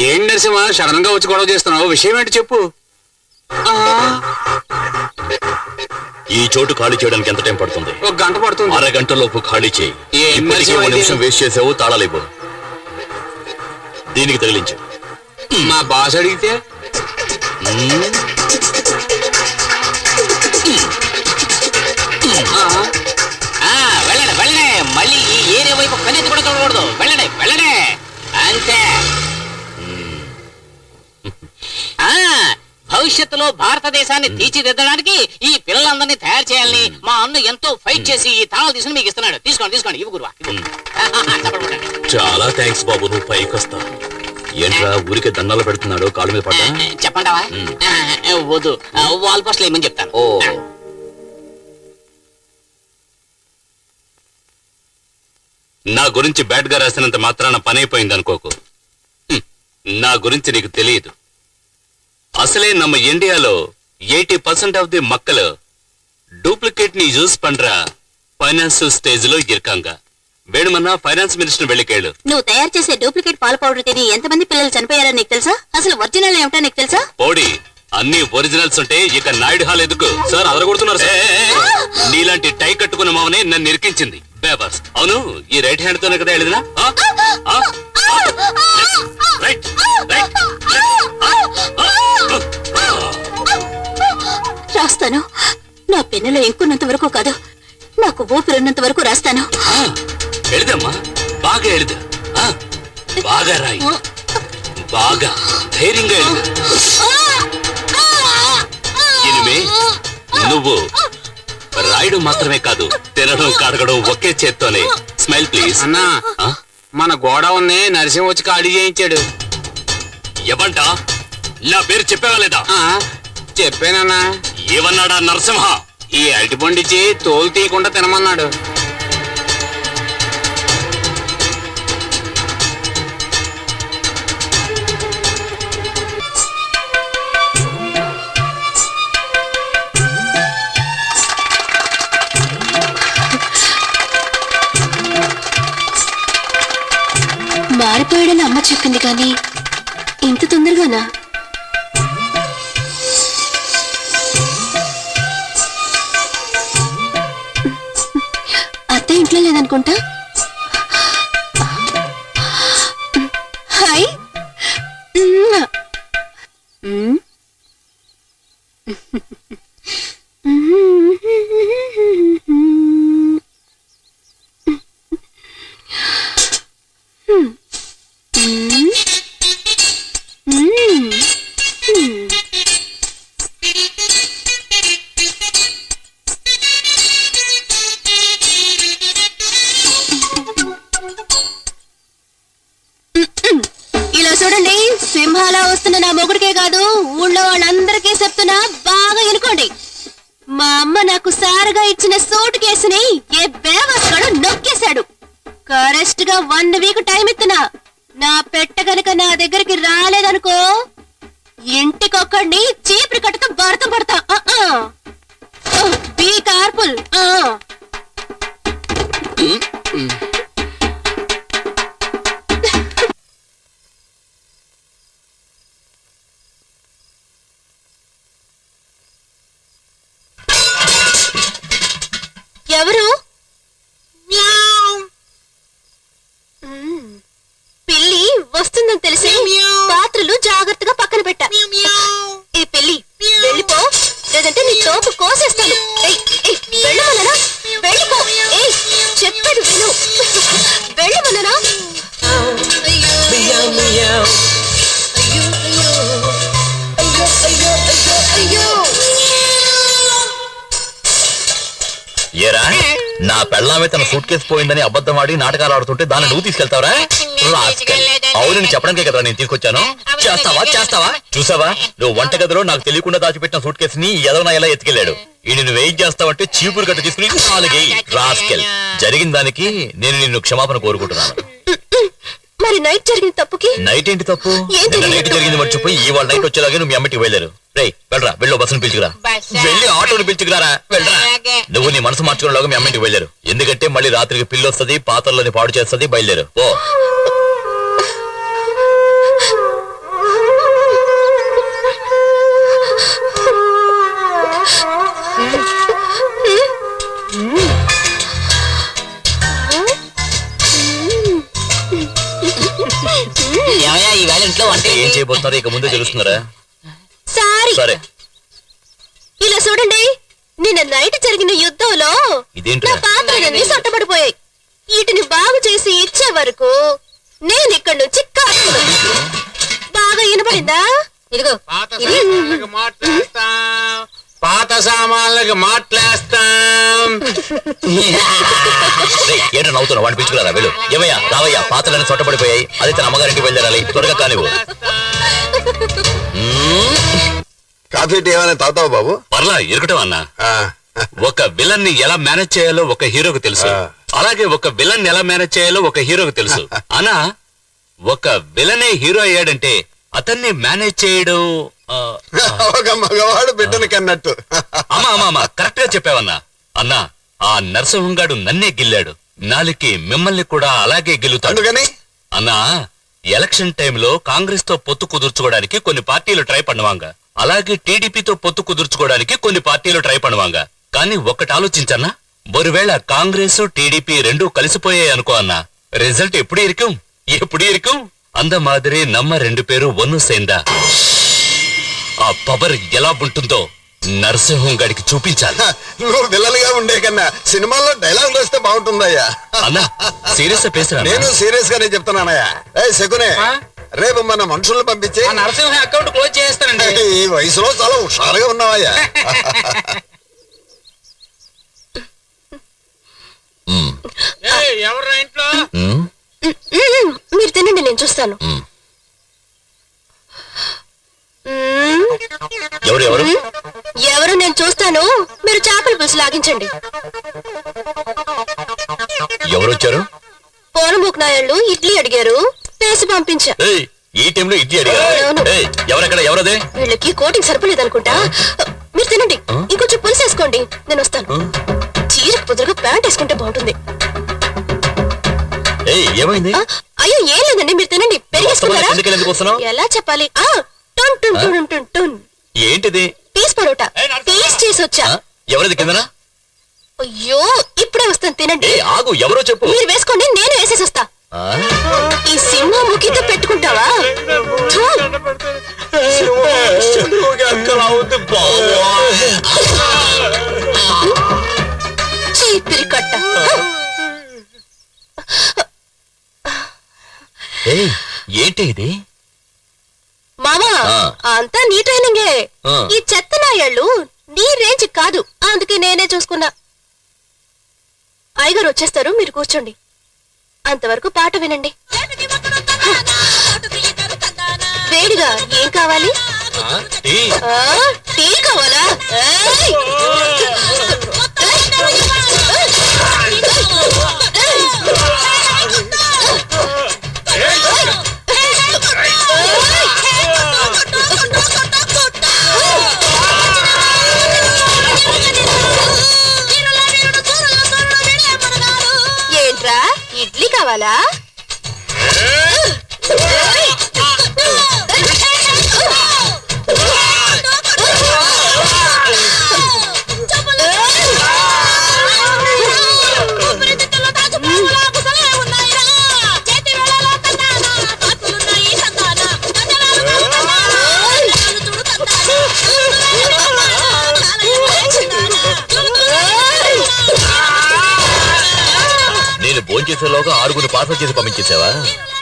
ఏం నరసింహ సడన్ గా వచ్చి గొడవ చేస్తున్నావు? విషయం ఏంటి చెప్పు. ఈ చోటు ఖాళీ చేయడానికి ఎంత టైం పడుతుంది? 1 గంట పడుతుంది. అరగంటలోపు ఖాళీ చేయి. ఏం ఇప్పటికే మనిషి 1 నిమిషం ఇది? వేస్ట్ చేసావు, తాళాలివ్వు. దీనికి తగిలించు. మా బాస్ అడిగితే వెళ్ళండి వెళ్ళండి, మళ్ళీ ఈ ఏరియా వైపు కనెత్తి కూడా చూడకూడదు. వెళ్ళండి వెళ్ళండి, అంతే. ఆ భవిష్యత్తులో భారతదేశాన్ని తీర్చిదిద్దడానికి ఈ పిల్లలందరినీ తయారు చేయాలని మా అన్న ఎంతో ఫైట్ చేసి ఈ తాళాలు తీసుకుని మీకు ఇస్తున్నాడు. తీసుకోండి తీసుకోండి, ఇవ్వు గురువా. చాలా థ్యాంక్స్ బాబు, నువ్వు పైకి వస్తావు. ఏంట్రా ఊరికే దండాలు పెడుతున్నాడు, కాళ్ళ మీద పడ్డా? చెప్పంటావా? వద్దు, వాల్ పోస్ట్లు ఏమని చెప్తాను. ఓ, నా గురించి బ్యాడ్ గా రాసినంత మాత్రాన పని అయిపోయింది అనుకోకు. నా గురించి నీకు తెలియదు. అసలే நம்ம ఇండియాలో 80% ఆఫ్ ది మక్కలు డూప్లికేట్ ని యూజ్ పண்றா ఫైనాన్స్ స్టేజ్ లో ఇరుకాంగా. వేణుమన్నా ఫైనాన్స్ మినిస్టర్ వెళ్ళి కేಳು. నువ్వు తయారు చేసే డూప్లికేట్ పాల పౌడర్ తిని ఎంతమంది పిల్లలు చనిపోయారో నీకు తెలుసా? అసలు ఒరిజినల్ ఏమిటో నీకు తెలుసా? పోడి, అన్ని ఒరిజినల్స్ ఉంటే ఇక నాయుడు హాల్ ఎందుకు? సార్ అదరగొడుతున్నారు సార్. నీలాంటి టై కట్టుకున్న మామనే నన్ను ఇరికించింది బేబర్స్. అవును, ఈ రైట్ హ్యాండ్ తోనే కదా వెళ్ళినా? రైట్ రైట్ రాస్తాను. నా పెన్నులో ఇంకున్నంత వరకు కాదు, నాకు ఊపిరిన్నంత వరకు రాస్తాను. ఎഴുదమ్మా, బాగా ఎഴുదు. బాగా రాయి, బాగా ధైర్యంగా ఎഴുదు. ఇనిమే నువ్వు రాయడం మాత్రమే కాదు, తినడం కడగడం ఒకే చేత్తోనే. Smile please. అన్నా, మన గోడౌన్నే నరసింహ వచ్చి ఖాళీ చేయించాడు. ఎవంట? నా పేరు చెప్పావా లేదా? చెప్పానన్నా. ఏమన్నాడా నరసింహ? ఈ అరటిపండిచ్చి తోలు తీయకుండా తినమన్నాడు. మారిపోయాడని అమ్మ చెప్పింది కానీ ఇంత తొందరగానా? అత్త ఇంట్లో లేదనుకుంటా. హాయ్. చూడండి, సింహాలా వస్తున్న నా మొగుడికే కాదు ఊళ్ళో వాళ్ళందరికీ చెప్తున్నా, బాగా ఎనుకోండి. మా అమ్మ నాకు సారగా ఇచ్చిన సూట్ కేసుని ఏ బేవస్గాడు నొక్కేశాడు. కరెక్ట్ గా 1 వీక్ టైం ఇస్తున్నా. నా పెట్ట గనక నా దగ్గరికి రాలేదనుకో, ఇంటికొక్కడిని చీపురు కట్టుతో భరతం పడతా. బీ కార్ఫుల్. ఎవరు? పిల్లి వస్తుందని తెలిసి పాత్రలు జాగ్రత్తగా పక్కన పెట్టా. ఈ పిల్లి వెళ్ళిపో, లేదంటే నీ తోపు కోసేస్తాను. వెళ్ళమననా? వెళ్ళిపో. చెప్పేది విను. వెళ్ళమననా? ఏరా నా పెళ్ళామే తన సూట్ కేసు పోయిందని అబద్ధం ఆడి నాటకాలు ఆడుతుంటే దాన్ని నువ్వు తీసుకెళ్తావరా? అవును, నేను చెప్పడానికే కదా నేను తీసుకొచ్చాను. చేస్తావా? చూసావా, నువ్వు వంటగదిలో నాకు తెలియకుండా దాచిపెట్టిన సూట్ కేసుని ఎదవనా ఎలా ఎత్తుకెళ్ళాడు. ఈ నిన్ను వెయిట్ చేస్తావంటే చీపురు కట్ట తీసుకుని రాస్కెల్. జరిగిన దానికి నేను నిన్ను క్షమాపణ కోరుకుంటున్నాను. మరి నైట్ జరిగిన తప్పుకి? నైట్ ఏంటి తప్పు? నిన్న నైట్ జరిగింది మర్చిపోయి ఇవాళ నైట్ వచ్చేలాగే నువ్వు మీ అమ్మటికి వెళ్ళారు. రేయ్ వెళ్ళరా, వెళ్ళు, బస్సును పిలుచుకురా. వెళ్ళి ఆటోని పిలుచుకురారా. వెళ్ళరా. నువ్వు నీ మనసు మార్చుకునేలాగా మీ అమ్మటికి వెళ్ళారు. ఎందుకంటే మళ్ళీ రాత్రికి పిల్లి వస్తుంది, పాత్రలోని పాడు చేస్తుంది. బయలుదేరు ఓ. ఈ వేళ ఇంట్లో వంట ఏం చేయబోతున్నారో ఇక ముందే తెలుస్తున్నారా? సరే, ఇలా చూడండి, నిన్న నైట్ జరిగిన యుద్ధంలో ఇదేంటి? నా పాత్రలన్నీ సొట్టబడిపోయాయి. వీటిని బాగు చేసి ఇచ్చే వరకు నేను ఇక్కడి నుంచి బాగా వినపడిందా? ఇదిగో పాత సామాన్లకి మాట్లాస్తాం. ఏంటో నవ్వుతున్నా, వాడిని పిలుచుకురారా. వెళ్ళు. ఏమయ్యా రావయ్యా, పాత్రలన్నీ చొట్టబడిపోయాయి. అది తన అమ్మగారింటికి వెళ్ళాలి. త్వరగా కానివ్వు. కాఫీ టీ ఏమైనా తాగుతావా బాబు? పర్లా, ఇరకటం అన్నా. ఒక విలన్ ని ఎలా మేనేజ్ చేయాలో ఒక హీరోకి తెలుసు, అలాగే ఒక విలన్ ఎలా మేనేజ్ చేయాలో ఒక హీరోకి తెలుసు. అనా ఒక విలనే హీరో అయ్యాడంటే అతన్ని మేనేజ్ చేయడం ఒక మగవాడు బిడ్డను కన్నట్టు. అమ్మా కరెక్ట్ గా చెప్పావన్నా. అన్నా, ఆ నరసింహంగాడు నన్నే గిల్లాడు, నాలికి మిమ్మల్ని కూడా అలాగే గిల్లుతాడు. అన్నా, ఎలక్షన్ టైంలో కాంగ్రెస్ తో పొత్తు కుదుర్చుకోవడానికి కొన్ని పార్టీలు ట్రై பண்ணுவாங்க, అలాగే టీడీపీతో పొత్తు కుదుర్చుకోవడానికి కొన్ని పార్టీలు ట్రై பண்ணுவாங்க. కానీ ఒక్కటి ఆలోచించన్నా, ఒకవేళ కాంగ్రెస్ టీడీపీ రెండూ కలిసిపోయాయి అనుకో అన్నా, రిజల్ట్ ఎప్పుడు ఇరుக்கும் అంద మాదిరి నమ్మ 2 పేరు ఒన్ను సేందా. ఆ పవర్ ఎలా ఉంటుందో నరసింహం గడికి చూపించాలి. నువ్వు విల్లలుగా ఉండే కన్నా సినిమాల్లో డైలాగ్ వస్తే బాగుంటుందయ్యా. అన్నా సీరియస్ పేసరా? నేను సీరియస్ గానే చెప్తున్నానయ్యా. శకునే, రేపు మన మనుషులను పంపించి నరసింహ అకౌంట్ క్లోజ్ చేస్తానండి. ఈ వయసులో చాలా హుషారుగా ఉన్నావయ్యా. ఎవరు ఇంట్లో? మీరు తినండి, నేను చూస్తాను. ఎవరు నేను చూస్తాను, మీరు చేపల పులుసు లాగించండి. ఎవరు వచ్చారు? పోనముక్ నాయుళ్ళు ఇడ్లీ అడిగారు, వేసి పంపించా. ఈ టైంలో ఇడ్లీ అడిగారు? ఎవరెక్కడ? ఎవరదే? వీళ్ళకి కోటింగ్ సరిపోలేదనుకుంటా. మీరు తినండి, ఇంకొంచెం పులుసు వేసుకోండి, నేను వస్తాను. చీరకు పొద్దుగా ప్యాంట్ వేసుకుంటే బాగుంటుంది. ఏమైంది? అయ్యో ఏం లేదండి, మీరు తినండి. పెరిగేసుకున్నారా? ఎలా చెప్పాలి? ఏంటిది? పీస్ పరోటా టేస్ట్ చేసి వచ్చా. ఎవరిది కిందనా? అయ్యో ఇప్పుడే వస్తాను, తినండి. ఆగు, ఎవరో చెప్పు. మీరు వేసుకోండి, నేను వేసేసి వస్తా. ఈ సింహం ముఖితో పెట్టుకుంటావా? చీపిరి కట్ట. ఏంటి ఇది? మామా, అంతా నీ ట్రైనింగే. ఈ చెత్త నాయాళ్ళు నీ రేంజ్ కాదు, అందుకే నేనే చూసుకున్నా. అయ్యగారు వచ్చేస్తారు, మీరు కూర్చోండి. అంతవరకు పాట వినండి. వేడిగా ఏం కావాలి? టీ టీ కావాలా? ఏయ్! ఏంట్రా ఇడ్లీ కావాలా? నేను భోంచేసేలోగా 6 పార్సల్ చేసి పంపించేసావా?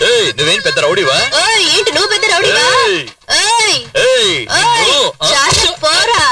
ఏయ్ నువ్వేం పెద్ద రౌడీవా? ఏంటి నువ్వు పెద్ద రౌడీవా? ఏయ్! ఏయ్! ఏయ్ ఏయ్! నిన్ను, ఆ? చాలు పోరా.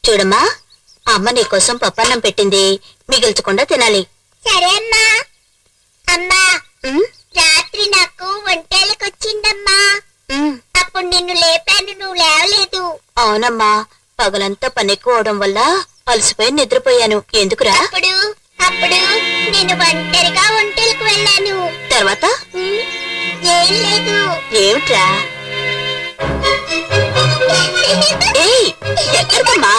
చూడమ్మా, అమ్మ నీకోసం పప్పన్నం పెట్టింది, మిగిల్చకుండా తినాలి. సరే అమ్మా. అమ్మా రాత్రి నాకు ఒంటేలకొచ్చిందమ్మా. అప్పుడు నిన్ను లేపాను, నువ్వు లేవలేదు. అవునమ్మా, పగలంతా పని ఎక్కువ అవడం వల్ల అలసిపోయి నిద్రపోయాను. ఎందుకురా? అప్పుడు నేను ఒంటరిగా ఒంటేలకు వెళ్ళాను. తర్వాత ఏం లేదు. ఏమిట్రా? ఏయ్, ఎక్కడికమ్మా?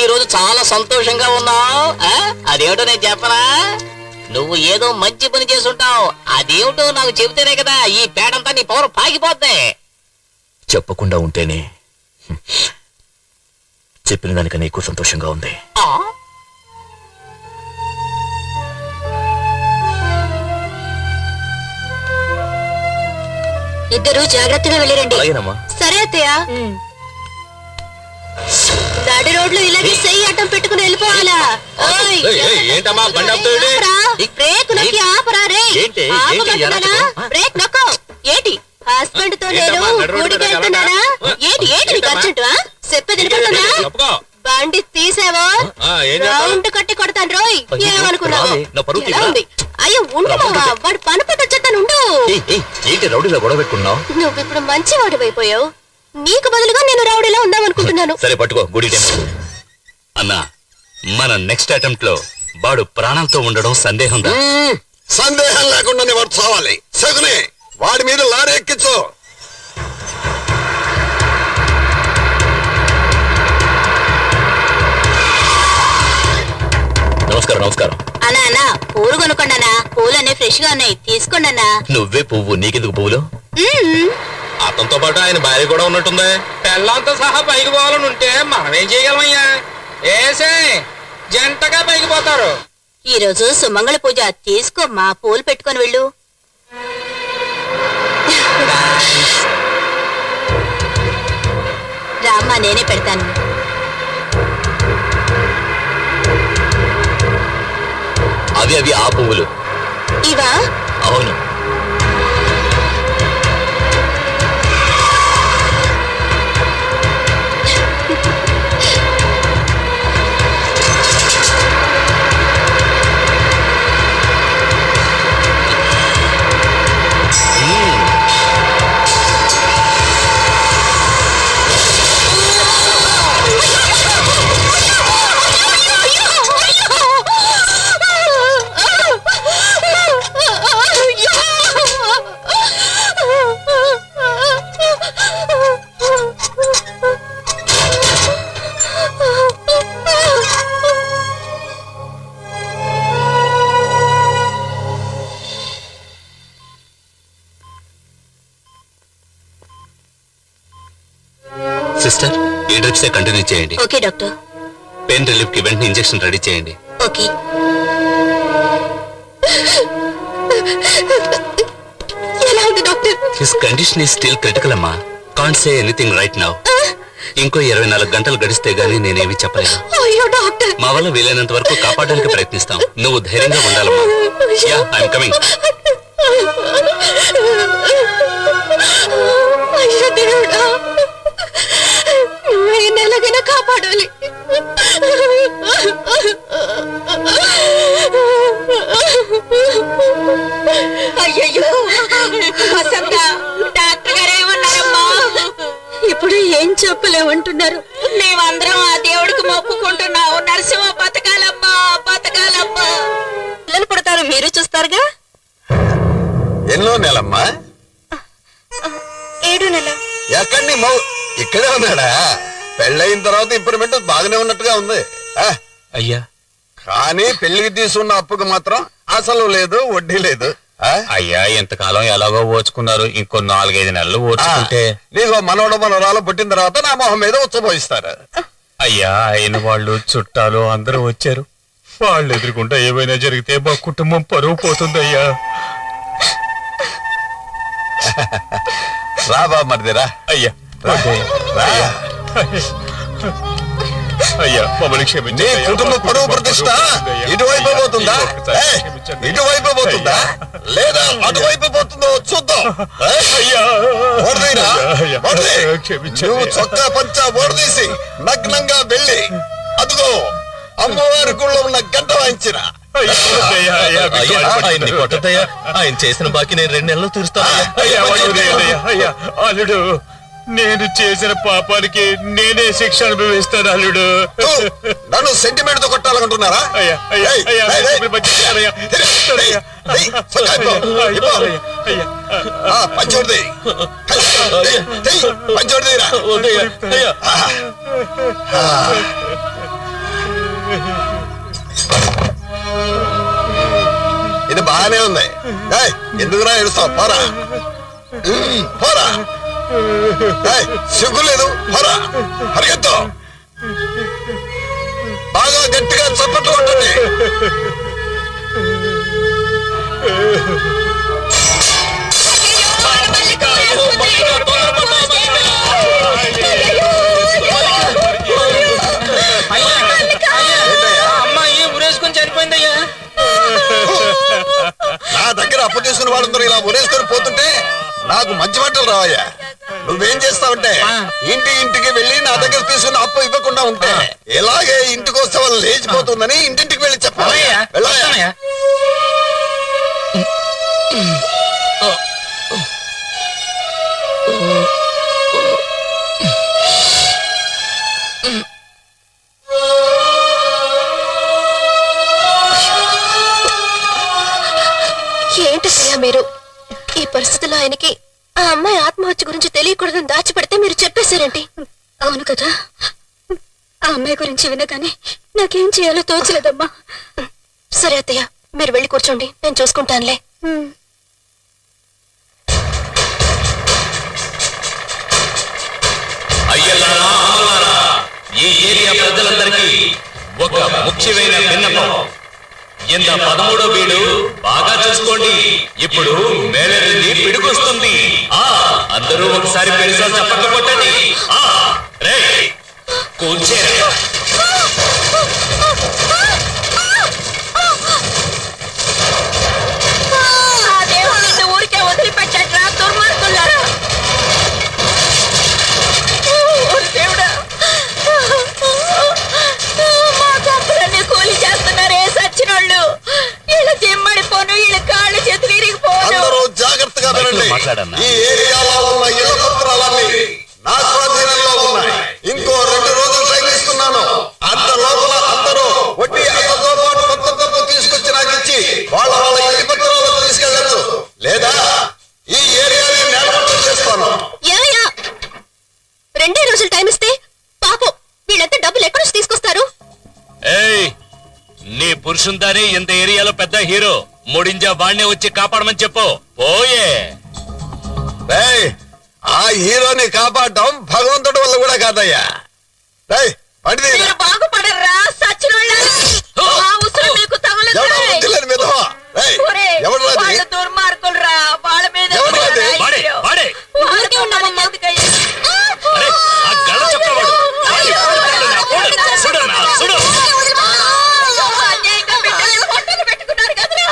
రోజు చాలా సంతోషంగా ఉన్నావు. అదేమిటో నేను చెప్పనా? నువ్వు ఏదో మంచి పని చేసుంటావు. అదేమిటో నాకు చెబితేనే కదా ఈ పేడంతా నీ పవర్ పాకిపోద్ది. చెప్పకుండా ఉంటేనే చెప్పిన దానికన్నా ఎక్కువ సంతోషంగా ఉంది. ఇద్దరు జాగ్రత్తగా వెళ్ళిరండి. అలాగేనమ్మా. సరే అత్తయ్య. నడి రోడ్లు ఇలాగే చెయ్యి అడ్డం పెట్టుకుని వెళ్ళిపోవాలా? ఓయ్, ఏంటమ్మా బండి ఆపుతావేంటి? ఆపరా? బ్రేక్ నొక్కి ఆపరా రే. ఏంటి? ఆపమంటున్నానా? బ్రేక్ నొక్కు. ఏంటి హస్బెండ్ తో నేను ఏంటమ్మా, నడి రోడ్డు ఊరికి మీద వెళ్తున్నానా? ఏంటి ఏంటి నీకు అర్జెంట్? చెప్పేది వినపడుతుందా? తప్పుకో. బండి తీసావో ఏం చేస్తావు? రౌండ్ కట్టి కొడతాను రోయ్. అయ్యో, ఏమనుకున్నావు? రావే, నా పరువు ఎలా తీయరా? ఉంది? అయ్యో ఉండు బావా, వాడు పని పట్టు వచ్చేస్తాను. ఉండు. ఏంటి రౌడీలో గొడవ పెట్టుకున్నావు? నువ్వు ఇప్పుడు మంచి వాడివైపోయావు. నీకు బదులుగా నేను రౌడీలా ఉందాం అనుకుంటున్నాను. సరే పట్టుకో గుడి టైం. అన్నా, మన నెక్స్ట్ అటెంప్ట్ లో వాడు ప్రాణాలతో ఉండడం సందేహం దా? సందేహం లేకుండానే వాడు చావాలి. సగునే వాడి మీద లారీ ఎక్కించు. నమస్కారం నమస్కారం. అన్నా అన్నా పూలు కొనుక్కోండి. పూలన్నీ ఫ్రెష్ గా ఉన్నాయి, తీసుకోండి అన్నా. నువ్వే పువ్వు, నీకెందుకు పువ్వులు? అతనితో పాటు ఆయన భార్య కూడా ఉన్నట్టుంది. పెళ్ళంతో సహా పైకి పోవాలని ఉంటే మనం ఏం చేయగలమయ్యా? ఏసే జంటగా పైకి పోతారు. ఈ రోజు సుమంగళ పూజ, తీసుకో మా పూలు పెట్టుకొని వెళ్ళు. రామ్మా, నేనే పెడతాను. అవి ఆ పువ్వులు. ఇవా? అవును. సిస్టర్, ఈ డ్రిప్స్ కంటిన్యూ చేయండి. Okay doctor. పెయిన్ రిలీఫ్ కి వెంటనే ఇంజెక్షన్ రెడీ చేయండి. ఓకే. ఎలా ఉంది doctor? His condition is still critical అమ్మా. Can't say anything right now. ఇంకో 24 గంటలు గడిస్తే గానీ నేనేమి చెప్పలేను. అయ్యో డాక్టర్. మా వల్ల వీలైనంత వరకు కాపాడడానికి ప్రయత్నిస్తాం. నువ్వు ధైర్యంగా ఉండాలమ్మా. Yeah, I'm coming. అయ్యో దేవుడా, నువ్వు ఈ నెలగైనా కాపాడాలి. అయ్యయ్యో, వసంత, డాక్టర్ గారు ఏమన్నారమ్మా? ఇప్పుడు ఏం చెప్పలేమంటున్నారు. మేమందరం ఆ దేవుడికి మొక్కుకుంటున్నావు. నరసింహ బతకాలమ్మా, బతకాలమ్మా. పిల్లలు పుడతారు, మీరు చూస్తారుగా. ఎన్నో నెలమ్మా? 7 నెల. ఎక్కడి నీ ఇక్కడే ఉన్నాడా? పెళ్ళయిన తర్వాత ఇంప్రూవ్మెంట్ బాగానే ఉన్నట్టుగా ఉంది. అయ్యా, కానీ పెళ్లికి తీసుకున్న అప్పుకు మాత్రం అసలు లేదు, వడ్డీ లేదు. అయ్యా, ఎంతకాలం ఎలాగో ఓచుకున్నారు. ఇంకో 4-5 నెలలు ఓచుకుంటే. నీకు మనవడు మనవరాలు పుట్టిన తర్వాత నా మొహం మీద ఉచ్చబోయిస్తారు. అయ్యా, అయిన వాళ్ళు చుట్టాలు అందరూ వచ్చారు. వాళ్ళు ఎదురుకుంటా ఏమైనా జరిగితే మా కుటుంబం పరువు పోతుందయ్యా. రా బా మరిదిరా. అయ్యా, అయ్యా, మమ్మల్ని క్షమించండి. నీ కుటుంబ పరువు ప్రతిష్ట ఇటువైపు పోతుందా? ఇటువైపు పోతుందా లేదా అటువైపు పోతుందో చూద్దాం. నువ్వు చొక్కా పంచా ఓడదీసి నగ్నంగా వెళ్ళి అదుగో అమ్మవారి గుళ్ళో ఉన్న గంట వాయించిన. ఆయన్ని కొట్టద్దయ్యా. ఆయన చేసిన బాకీ నేను 2 నెలలు తీరుస్తాను. అల్లుడు, నేను చేసిన పాపానికి నేనే శిక్ష అనుభవిస్తాను అల్లుడు. నన్ను సెంటిమెంట్ తో కొట్టాలనుకుంటున్నారా? పంచోడిది పంచోడిదిరా. ఇది బాగానే ఉంది. ఏయ్, ఎందుకురా ఏడుస్తావు? పోరా పోరా. ఏయ్, సిగ్గు లేదు, పోరా, పరిగెత్తు. బాగా గట్టిగా చప్పట్లు కొట్టండి. అమ్మాయి ఉరేసుకొని చనిపోయిందయ్యా. నా దగ్గర అప్పు తీసుకుని వాళ్ళందరూ ఇలా ఉరేసుకొని పోతుంటే నాకు మంచి మాటలు రావయ్యా. నువ్వేం చేస్తావంటే ఇంటికి వెళ్ళి నా దగ్గర తీసుకున్న అప్పు ఇవ్వకుండా ఉంటే ఇలాగే ఇంటికి వస్తే వాళ్ళు లేచిపోతుందని ఇంటింటికి వెళ్ళి చెప్పాలి. వెళ్ళాయా? ఏంటయ్యా మీరు ఈ పరిస్థితుల్లో ఆయనకి ఆ అమ్మాయి ఆత్మహత్య గురించి తెలియకూడదని దాచిపెడితే మీరు చెప్పేశారండి. అవును కదా, ఆ అమ్మాయి గురించి వినగానే నాకేం చేయాలో తోచలేదమ్మా. సరే అత్తయ్య, మీరు వెళ్ళి కూర్చోండి, నేను చూసుకుంటానులే. అయ్యలారా, అమ్మలారా, ఈ ఏరియా ప్రజలందరికీ ఒక ముఖ్యమైన విన్నపం. ఇంత 13వ వీడు బాగా చూసుకోండి. ఇప్పుడు మేళరిల్లి పిడుకొస్తుంది. అందరూ ఒకసారి పెరిసా చప్పట్లు కొట్టండి. రేయ్, కూర్చేరా. ఊరికే వదిలిపెట్టా దుర్మార్గులారా. దేవుడా, మా గొప్పలన్నీ కూలి చేస్తున్నారే సచ్చినోళ్ళు. వీళ్ళ జిమ్మడిపోను, వీళ్ళ కాళ్ళు చేతులు ఇరిగిపోను. అందరూ జాగ్రత్తగా వినండి. ఈ ఏరియాలో ఉన్న ఇళ్ల పత్రాలన్నీ నా స్వాధీనంలో ఉన్నాయి. ఇంకో 2 రోజులు టైం ఇస్తున్నాను. అంత లోపల అందరూ వడ్డీ అసలుతో పాటు మొత్తం డబ్బు తీసుకొచ్చి నాకు ఇచ్చి వాళ్ళ ఇంటి పత్రాలు తీసుకెళ్ళచ్చు. లేదా ఈ ఏరియాని నేలమట్టం చేస్తాను. ఏమయ్యా, 2 రోజులు టైం ఇస్తే పాపం వీళ్ళంతా డబ్బులు ఎక్కడి నుంచి తీసుకొస్తారు? ఏయ్, నీ పురుషుందాని ఇంత ఏరియాలో పెద్ద హీరో. ముడింజా వాణ్ణే వచ్చి కాపాడమని చెప్పు. పోయే. రేయ్, ఆ హీరోని కాపాడటం భగవంతుడి వల్ల కూడా కాదయ్యా. రేయ్, పండిది మీరు బాగుపడరా సచ్చినోళ్ళ. ఆ ఉసురు మీకు వాళ్ళు దుర్మార్గులరా. వాళ్ళ మీద వాడే, వాడే. ఊరికే ఉన్నామమ్మా. అరే, ఆ గళ్ళ చెప్పవాడు. వాడి చూడన్నా, చూడు. అన్యాయంగా బిడ్డల్ని పొట్టలు పెట్టుకున్నారు కదరా.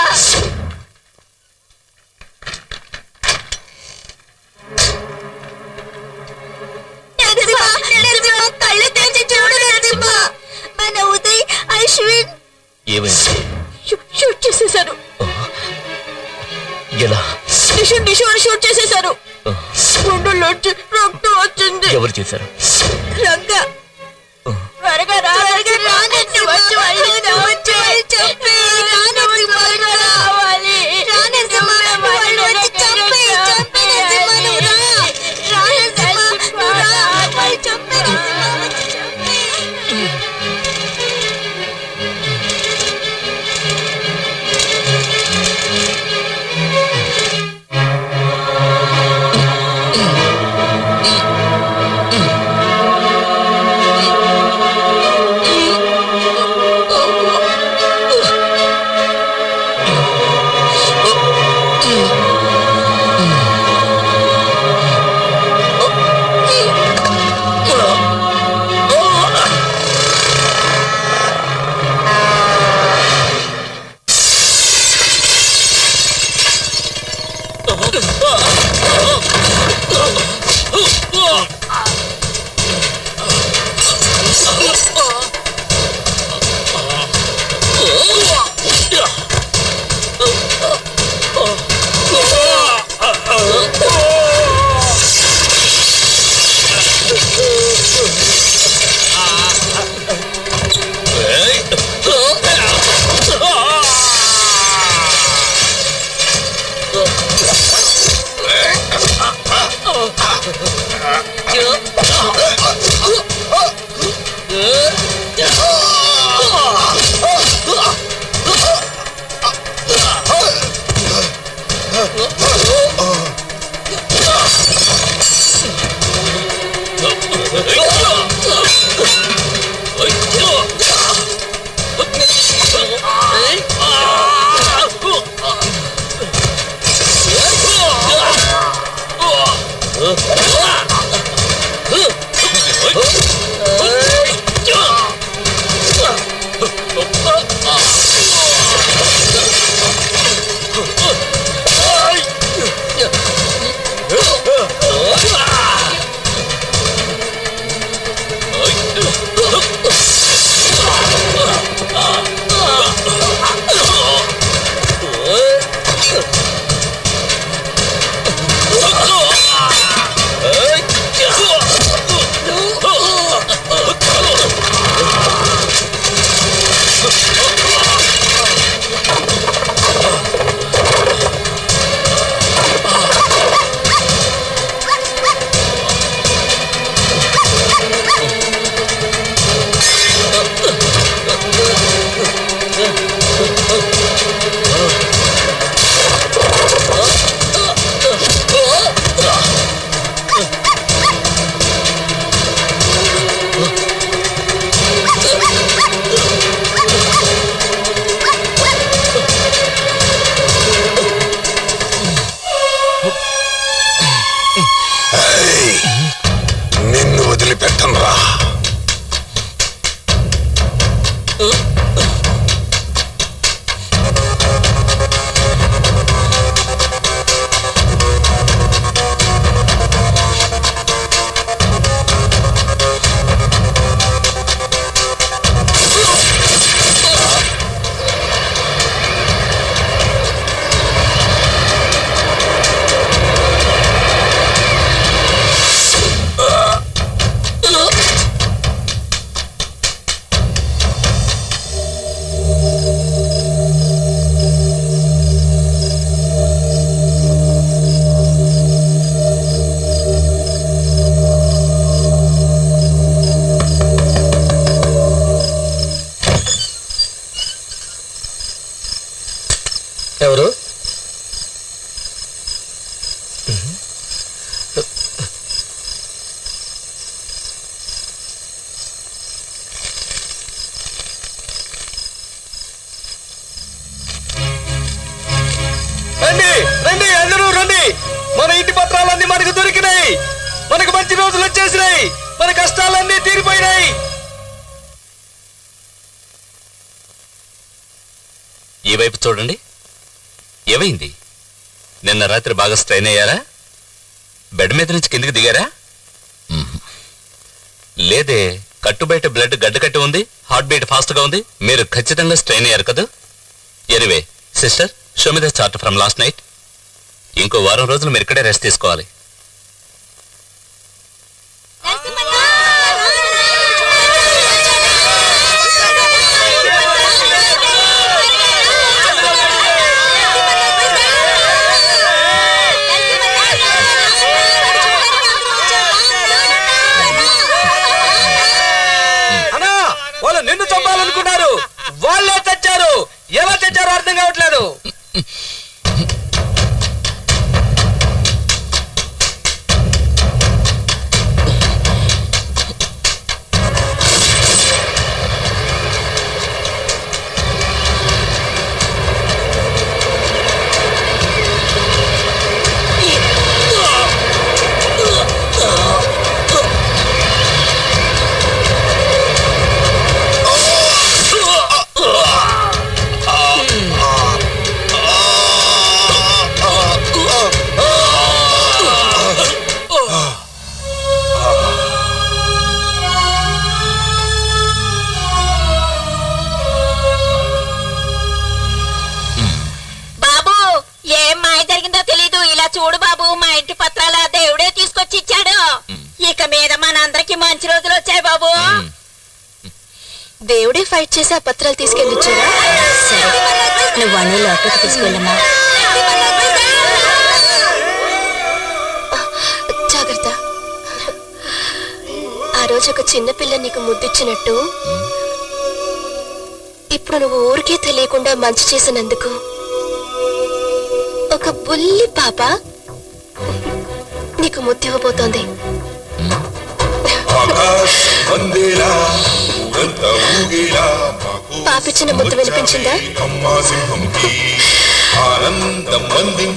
కళ్ళు తెచ్చి చూడు నరసింహ. మన ఉదయ్ అశ్విన్ షూట్ చేసేశారు. ఎలా? డిషు షూట్ చేసేశారు. గుండెల్లో రక్తం వచ్చింది. ఎవరు చేశారు? రంగా త్వరగా రావాలి. మన ఇంటి పత్రాలన్నీ మనకు దొరికినాయి, మనకు మంచి రోజులు వచ్చేసినాయి, మన కష్టాలన్నీ తీరిపోయినాయి. ఈ వైపు చూడండి. ఏమైంది? నిన్న రాత్రి బాగా స్ట్రెయిన్ అయ్యారా? బెడ్ మీద నుంచి కిందికి దిగారా? లేదే, కట్టు బయట బ్లడ్ గడ్డ కట్టి ఉంది, హార్ట్ బీట్ ఫాస్ట్ గా ఉంది. మీరు ఖచ్చితంగా స్ట్రెయిన్ అయ్యారు కదా. Anyway sister, show me the chart from last night. ఇంకో వారం రోజులు మీరు ఇక్కడే రెస్ట్ తీసుకోవాలి. అన్నా, వాళ్ళు నిన్ను చంపాలనుకున్నారు, వాళ్ళే చచ్చారు. ఎలా చచ్చారో అర్థం కావట్లేదు. బాబు, ఏం మాయ జరిగిందో తెలీదు. ఇలా చూడు బాబు, మా ఇంటి పత్రాల దేవుడే తీసుకొచ్చి ఇచ్చాడు. ఇక మీద మనందరికి మంచి రోజులు వచ్చాయి బాబు. దేవుడే ఫైట్ చేసి ఆ పత్రాలు తీసుకెళ్ళొచ్చారా? సరే, నువ్వు అన్ని లోపలికి తీసుకెళ్ళమ్మా. జాగ్రత్త. ఆ రోజు ఒక చిన్న పిల్ల నీకు ముద్దిచ్చినట్టు ఇప్పుడు నువ్వు ఊరికే తెలియకుండా మంచి చేసినందుకు ఒక బుల్లి పాప నీకు ముద్దివ్వబోతోంది. పాపిచ్చిన ముద్దు వినిపించిందా?